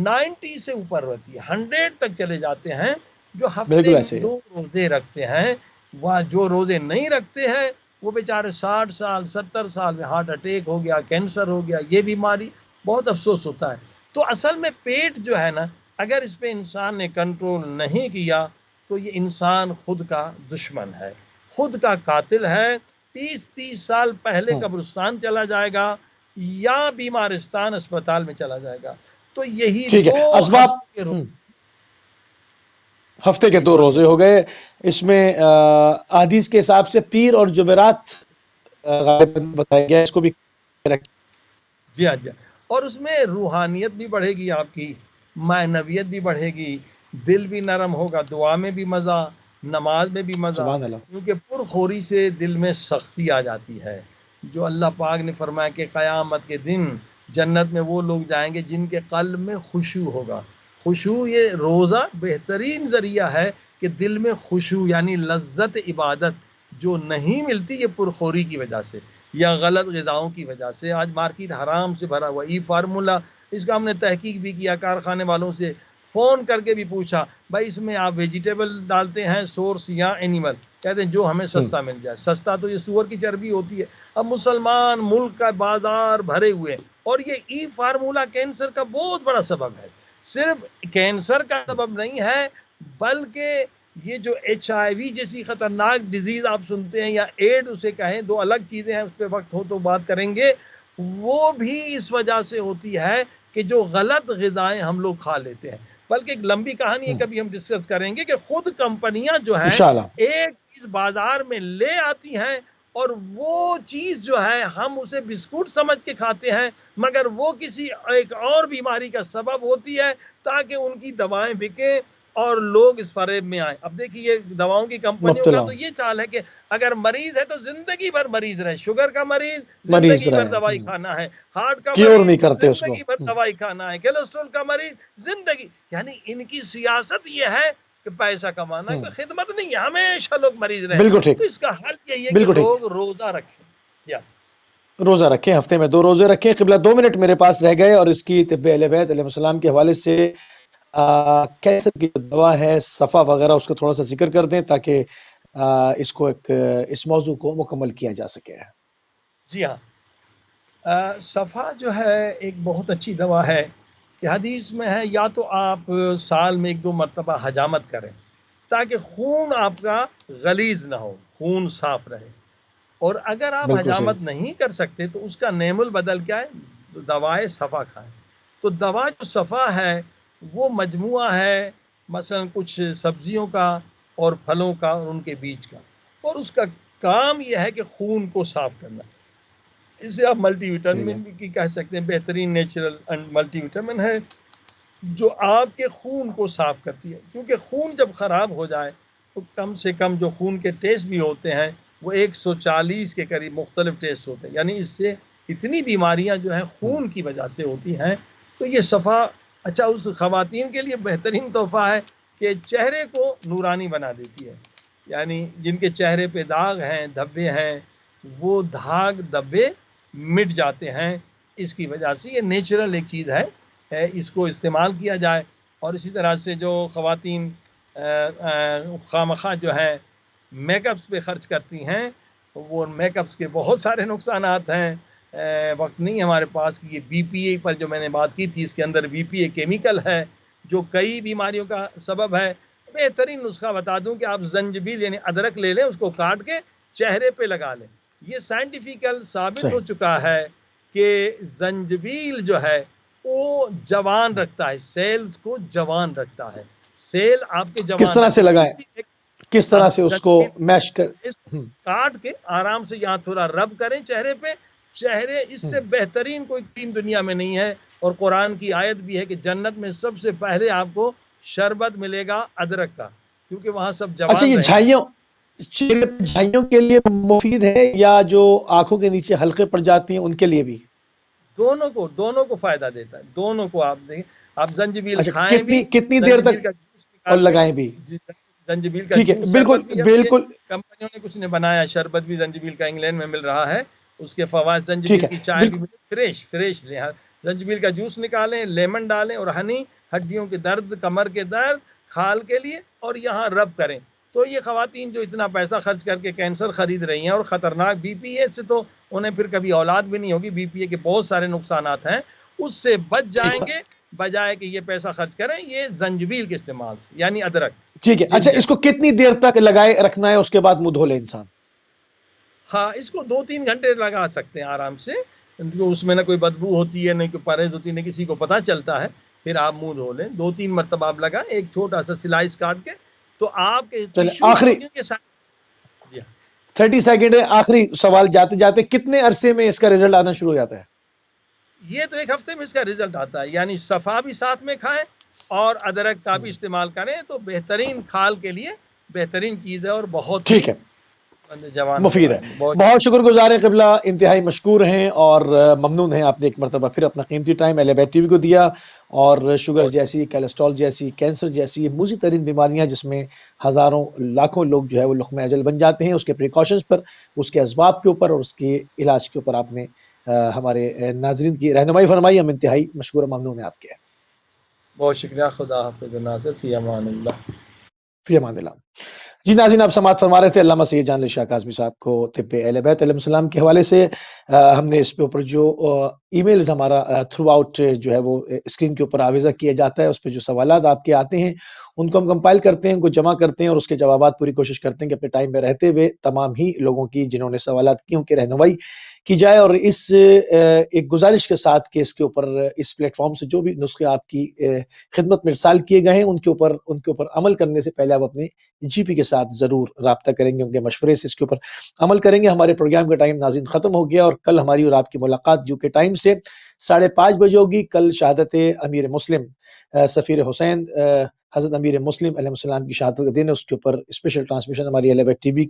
90 سے اوپر رہتی ہے، 100 تک چلے جاتے ہیں، جو ہفتے بالکل میں ایسے ہی ہے۔ 2 روزے رکھتے ہیں۔ وہ جو روزے نہیں رکھتے ہیں وہ بیچارے 60 سال 70 سال میں ہارٹ اٹیک ہو گیا، کینسر ہو گیا، یہ بیماری، بہت افسوس ہوتا ہے۔ تو اصل میں پیٹ جو ہے نا، اگر اس پہ انسان نے کنٹرول نہیں کیا تو یہ انسان خود کا دشمن ہے، خود کا قاتل ہے۔ 30 سال پہلے قبرستان چلا جائے گا یا بیمارستان اسپتال میں چلا جائے گا۔ تو یہی ٹھیک ہے، 2 اسباب ہفتے کے روز ہفتے کے جی 2 بولیے۔ روزے ہو گئے، اس میں احادیث کے حساب سے پیر اور جمعرات غالباً بتایا گیا، اس کو بھی جی ہاں جی ہاں۔ اور اس میں روحانیت بھی بڑھے گی، آپ کی معنویت بھی بڑھے گی، دل بھی نرم ہوگا، دعا میں بھی مزہ، نماز میں بھی مزہ، سبحان اللہ۔ کیونکہ پرخوری سے دل میں سختی آ جاتی ہے۔ جو اللہ پاک نے فرمایا کہ قیامت کے دن جنت میں وہ لوگ جائیں گے جن کے قلب میں خشوع ہوگا۔ خشوع، یہ روزہ بہترین ذریعہ ہے کہ دل میں خشوع یعنی لذت عبادت جو نہیں ملتی، یہ پرخوری کی وجہ سے یا غلط غذاؤں کی وجہ سے۔ آج مارکیٹ حرام سے بھرا ہوا، ای فارمولا، اس کا ہم نے تحقیق بھی کیا، کارخانے والوں سے فون کر کے بھی پوچھا، بھائی اس میں آپ ویجیٹیبل ڈالتے ہیں سورس یا اینیمل؟ کہتے ہیں جو ہمیں سستا مل جائے۔ سستا تو یہ سور کی چربی ہوتی ہے۔ اب مسلمان ملک کا بازار بھرے ہوئے ہیں، اور یہ ای فارمولا کینسر کا بہت بڑا سبب ہے۔ صرف کینسر کا سبب نہیں ہے، بلکہ یہ جو HIV جیسی خطرناک ڈیزیز آپ سنتے ہیں، یا ایڈ اسے کہیں، 2 الگ چیزیں ہیں، اس پہ وقت ہو تو بات کریں گے، وہ بھی اس وجہ سے ہوتی ہے کہ جو غلط غذائیں ہم لوگ کھا لیتے ہیں۔ بلکہ ایک لمبی کہانی ہے، کبھی ہم ڈسکس کریں گے، کہ خود کمپنیاں جو ہیں انشاءاللہ۔ ایک چیز بازار میں لے آتی ہیں، اور وہ چیز جو ہے ہم اسے بسکٹ سمجھ کے کھاتے ہیں، مگر وہ کسی ایک اور بیماری کا سبب ہوتی ہے، تاکہ ان کی دوائیں بکیں اور لوگ اس فریب میں آئیں۔ اب دیکھیے دواؤں کی کمپنیوں کا مبتلا تو یہ چال ہے کہ اگر مریض ہے تو زندگی بھر مریض رہے، شوگر کا مریض مریض زندگی بھر رہے، دوائی کھانا ہے، ہارٹ کا کیور مریض نہیں کرتے اس کو۔ زندگی بھر دوائی کھانا ہے، کولیسٹرول کا مریض زندگی، یعنی ان کی سیاست یہ ہے کہ پیسہ کمانا، کوئی خدمت نہیں ہے، ہمیشہ لوگ مریض رہیں۔ بالکل ٹھیک، تو اس کا حل یہی ہے کہ بالکل ٹھیک۔ لوگ روزہ رکھیں۔ یس روزہ رکھیں، ہفتے میں 2 روزے رکھیں۔ قبلہ 2 منٹ میرے پاس رہ گئے، اور اس کی طب اہل بیت علیہ السلام کے حوالے سے کیسر کی جو دوا ہے، صفا وغیرہ، اس کا تھوڑا سا ذکر کر دیں تاکہ اس موضوع کو مکمل کیا جا سکے۔ جی ہاں، صفا جو ہے ایک بہت اچھی دوا ہے، کہ حدیث میں ہے یا تو آپ سال میں 1-2 مرتبہ حجامت کریں تاکہ خون آپ کا غلیظ نہ ہو، خون صاف رہے۔ اور اگر آپ بالکل صحیح۔ حجامت نہیں کر سکتے تو اس کا نعم البدل کیا ہے؟ دوائے صفا کھائیں۔ تو دوا جو صفا ہے وہ مجموعہ ہے مثلا کچھ سبزیوں کا اور پھلوں کا اور ان کے بیج کا، اور اس کا کام یہ ہے کہ خون کو صاف کرنا۔ اسے آپ ملٹی وٹامن کی کہہ سکتے ہیں، بہترین نیچرل ملٹی وٹامن ہے جو آپ کے خون کو صاف کرتی ہے۔ کیونکہ خون جب خراب ہو جائے تو کم سے کم جو خون کے ٹیسٹ بھی ہوتے ہیں وہ 140 کے قریب مختلف ٹیسٹ ہوتے ہیں، یعنی اس سے اتنی بیماریاں جو ہیں خون کی وجہ سے ہوتی ہیں۔ تو یہ صفا اچھا اس خواتین کے لیے بہترین تحفہ ہے کہ چہرے کو نورانی بنا دیتی ہے، یعنی جن کے چہرے پہ داغ ہیں، دھبے ہیں، وہ داغ دھبے مٹ جاتے ہیں اس کی وجہ سے۔ یہ نیچرل ایک چیز ہے، اس کو استعمال کیا جائے۔ اور اسی طرح سے جو خواتین خواہ جو ہیں میک اپس پہ خرچ کرتی ہیں، وہ میک اپس کے بہت سارے نقصانات ہیں۔ وقت نہیں ہمارے پاس کہ یہ بی پی اے پر جو میں نے بات کی تھی، اس کے اندر بی پی اے کیمیکل ہے جو کئی بیماریوں کا سبب ہے۔ بہترین نسخہ بتا دوں کہ آپ زنجبیل یعنی ادرک لے لیں، اس کو کاٹ کے چہرے پہ لگا لیں۔ یہ سائنٹیفیکل ثابت ہو چکا ہے کہ زنجبیل جو ہے وہ جوان رکھتا ہے، سیلز کو جوان رکھتا ہے، سیل آپ کے جوان کس طرح سے لگائیں؟ کس طرح سے اس کو میش کر کاٹ کے آرام سے یہاں تھوڑا رب کریں چہرے پہ، چہرے اس سے بہترین کوئی کریم دنیا میں نہیں ہے۔ اور قرآن کی آیت بھی ہے کہ جنت میں سب سے پہلے آپ کو شربت ملے گا ادرک کا، کیونکہ وہاں سب جوان اچھا، یہ رہیں گے۔ جھائیوں چہرے پہ جھائیوں کے لیے مفید ہے یا جو آنکھوں کے نیچے حلقے پڑ جاتی ہیں ان کے لیے بھی؟ دونوں کو فائدہ دیتا ہے، دونوں کو۔ آپ دیکھیں، آپ زنجبیل اچھا، کھائیں بھی، کتنی دیر زنجبیل تک کا جوس اور نکال کے، لگائیں بھی؟ زنجبیل کا ٹھیک ہے، جوس بالکل شربت بھی اب یہ بالکل کمپنیوں نے کچھ نے بنایا، شربت بھی زنجبیل کا انگلینڈ میں مل رہا ہے، اس کے فوائد، ٹھیک زنجبیل ہے کی چائے بھی بالکل فریش لیں، زنجبیل کا جوس نکالیں، لیمن ڈالیں اور ہنی، ہڈیوں کے درد، کمر کے درد، کھال کے لیے، اور یہاں رب کریں۔ تو یہ خواتین جو اتنا پیسہ خرچ کر کے کینسر خرید رہی ہیں اور خطرناک بی پی اے سے تو انہیں پھر کبھی اولاد بھی نہیں ہوگی، بی پی اے کے بہت سارے نقصانات ہیں، اس سے بچ جائیں گے بجائے کہ یہ پیسہ خرچ کریں یہ زنجبیل کے استعمال سے، یعنی ادرک، ٹھیک ہے۔ اچھا، جنجر۔ اس کو کتنی دیر تک لگائے رکھنا ہے، اس کے بعد منہ دھو لے انسان؟ ہاں، اس کو 2-3 گھنٹے لگا سکتے ہیں آرام سے، اس میں نہ کوئی بدبو ہوتی ہے، نہ کوئی پرہیز ہوتی ہے، نہ کسی کو پتہ چلتا ہے، پھر آپ منہ دھو لیں، 2-3 مرتبہ آپ لگائیں، ایک چھوٹا سا سلائس کاٹ کے، تو آپ کے چلے ٹیشوز جو آخری ہیں کے ساتھ۔ 30 سیکنڈ ہے، آخری سوال جاتے جاتے، کتنے عرصے میں اس کا رزلٹ آنا شروع ہو جاتا ہے؟ یہ تو 1 ہفتے میں اس کا رزلٹ آتا ہے، یعنی صفا بھی ساتھ میں کھائیں اور ادرک کا بھی استعمال کریں تو بہترین کھال کے لیے بہترین چیز ہے اور بہت ہی ٹھیک ہے، جوان ہونے مفید ہے۔ والی بہت۔ بہت شکر گزار ہیں قبلہ، انتہائی مشکور ہیں اور ممنون ہیں، آپ نے ایک مرتبہ پھر اپنا قیمتی ٹائم اہل بیت ٹی وی کو دیا، اور شوگر جیسی، کولیسٹرول جیسی، کینسر جیسی موذی ترین بیماریاں جس میں ہزاروں لاکھوں لوگ جو ہے وہ لقمہ اجل بن جاتے ہیں، اس کے پریکاشنز پر، اس کے اسباب کے اوپر اور اس کے علاج کے اوپر آپ نے ہمارے ناظرین کی رہنمائی فرمائی، ہم انتہائی مشکور و ممنون ہیں آپ کے۔ بہت شکریہ، خدا حافظ ناصر، فی امان اللہ۔ فی امان اللہ۔ جی ناظرین، آپ سماعت فرما رہے تھے علامہ سید جان علی شاہ کاظمی صاحب کو طب اہل بیت علیہ السلام کے حوالے سے۔ ہم نے اس کے اوپر جو ای میلز ہمارا تھرو آؤٹ جو ہے وہ اسکرین کے اوپر آویزہ کیا جاتا ہے، اس پہ جو سوالات آپ کے آتے ہیں ان کو ہم کمپائل کرتے ہیں، ان کو جمع کرتے ہیں اور اس کے جوابات پوری کوشش کرتے ہیں کہ اپنے ٹائم میں رہتے ہوئے تمام ہی لوگوں کی جنہوں نے سوالات کی ان کی رہنمائی کی جائے، اور اس ایک گزارش کے ساتھ کہ اس کے اوپر اس پلیٹ فارم سے جو بھی نسخے آپ کی خدمت میں ارسال کیے گئے ہیں ان کے اوپر عمل کرنے سے پہلے آپ اپنے جی پی کے ساتھ ضرور رابطہ کریں گے، ان کے مشورے سے اس کے اوپر عمل کریں گے۔ ہمارے پروگرام کا ٹائم ناظرین ختم ہو گیا، اور کل ہماری اور آپ کی ملاقات یو کے ٹائم سے 5:30 بجے ہوگی۔ کل شہادت امیر مسلم سفیر حسین حضرت امیر مسلم علیہ السلام کی شہادت کا دن ہے، اس کے اوپر اسپیشل ٹرانسمیشن ہماری اہل بیت ٹی وی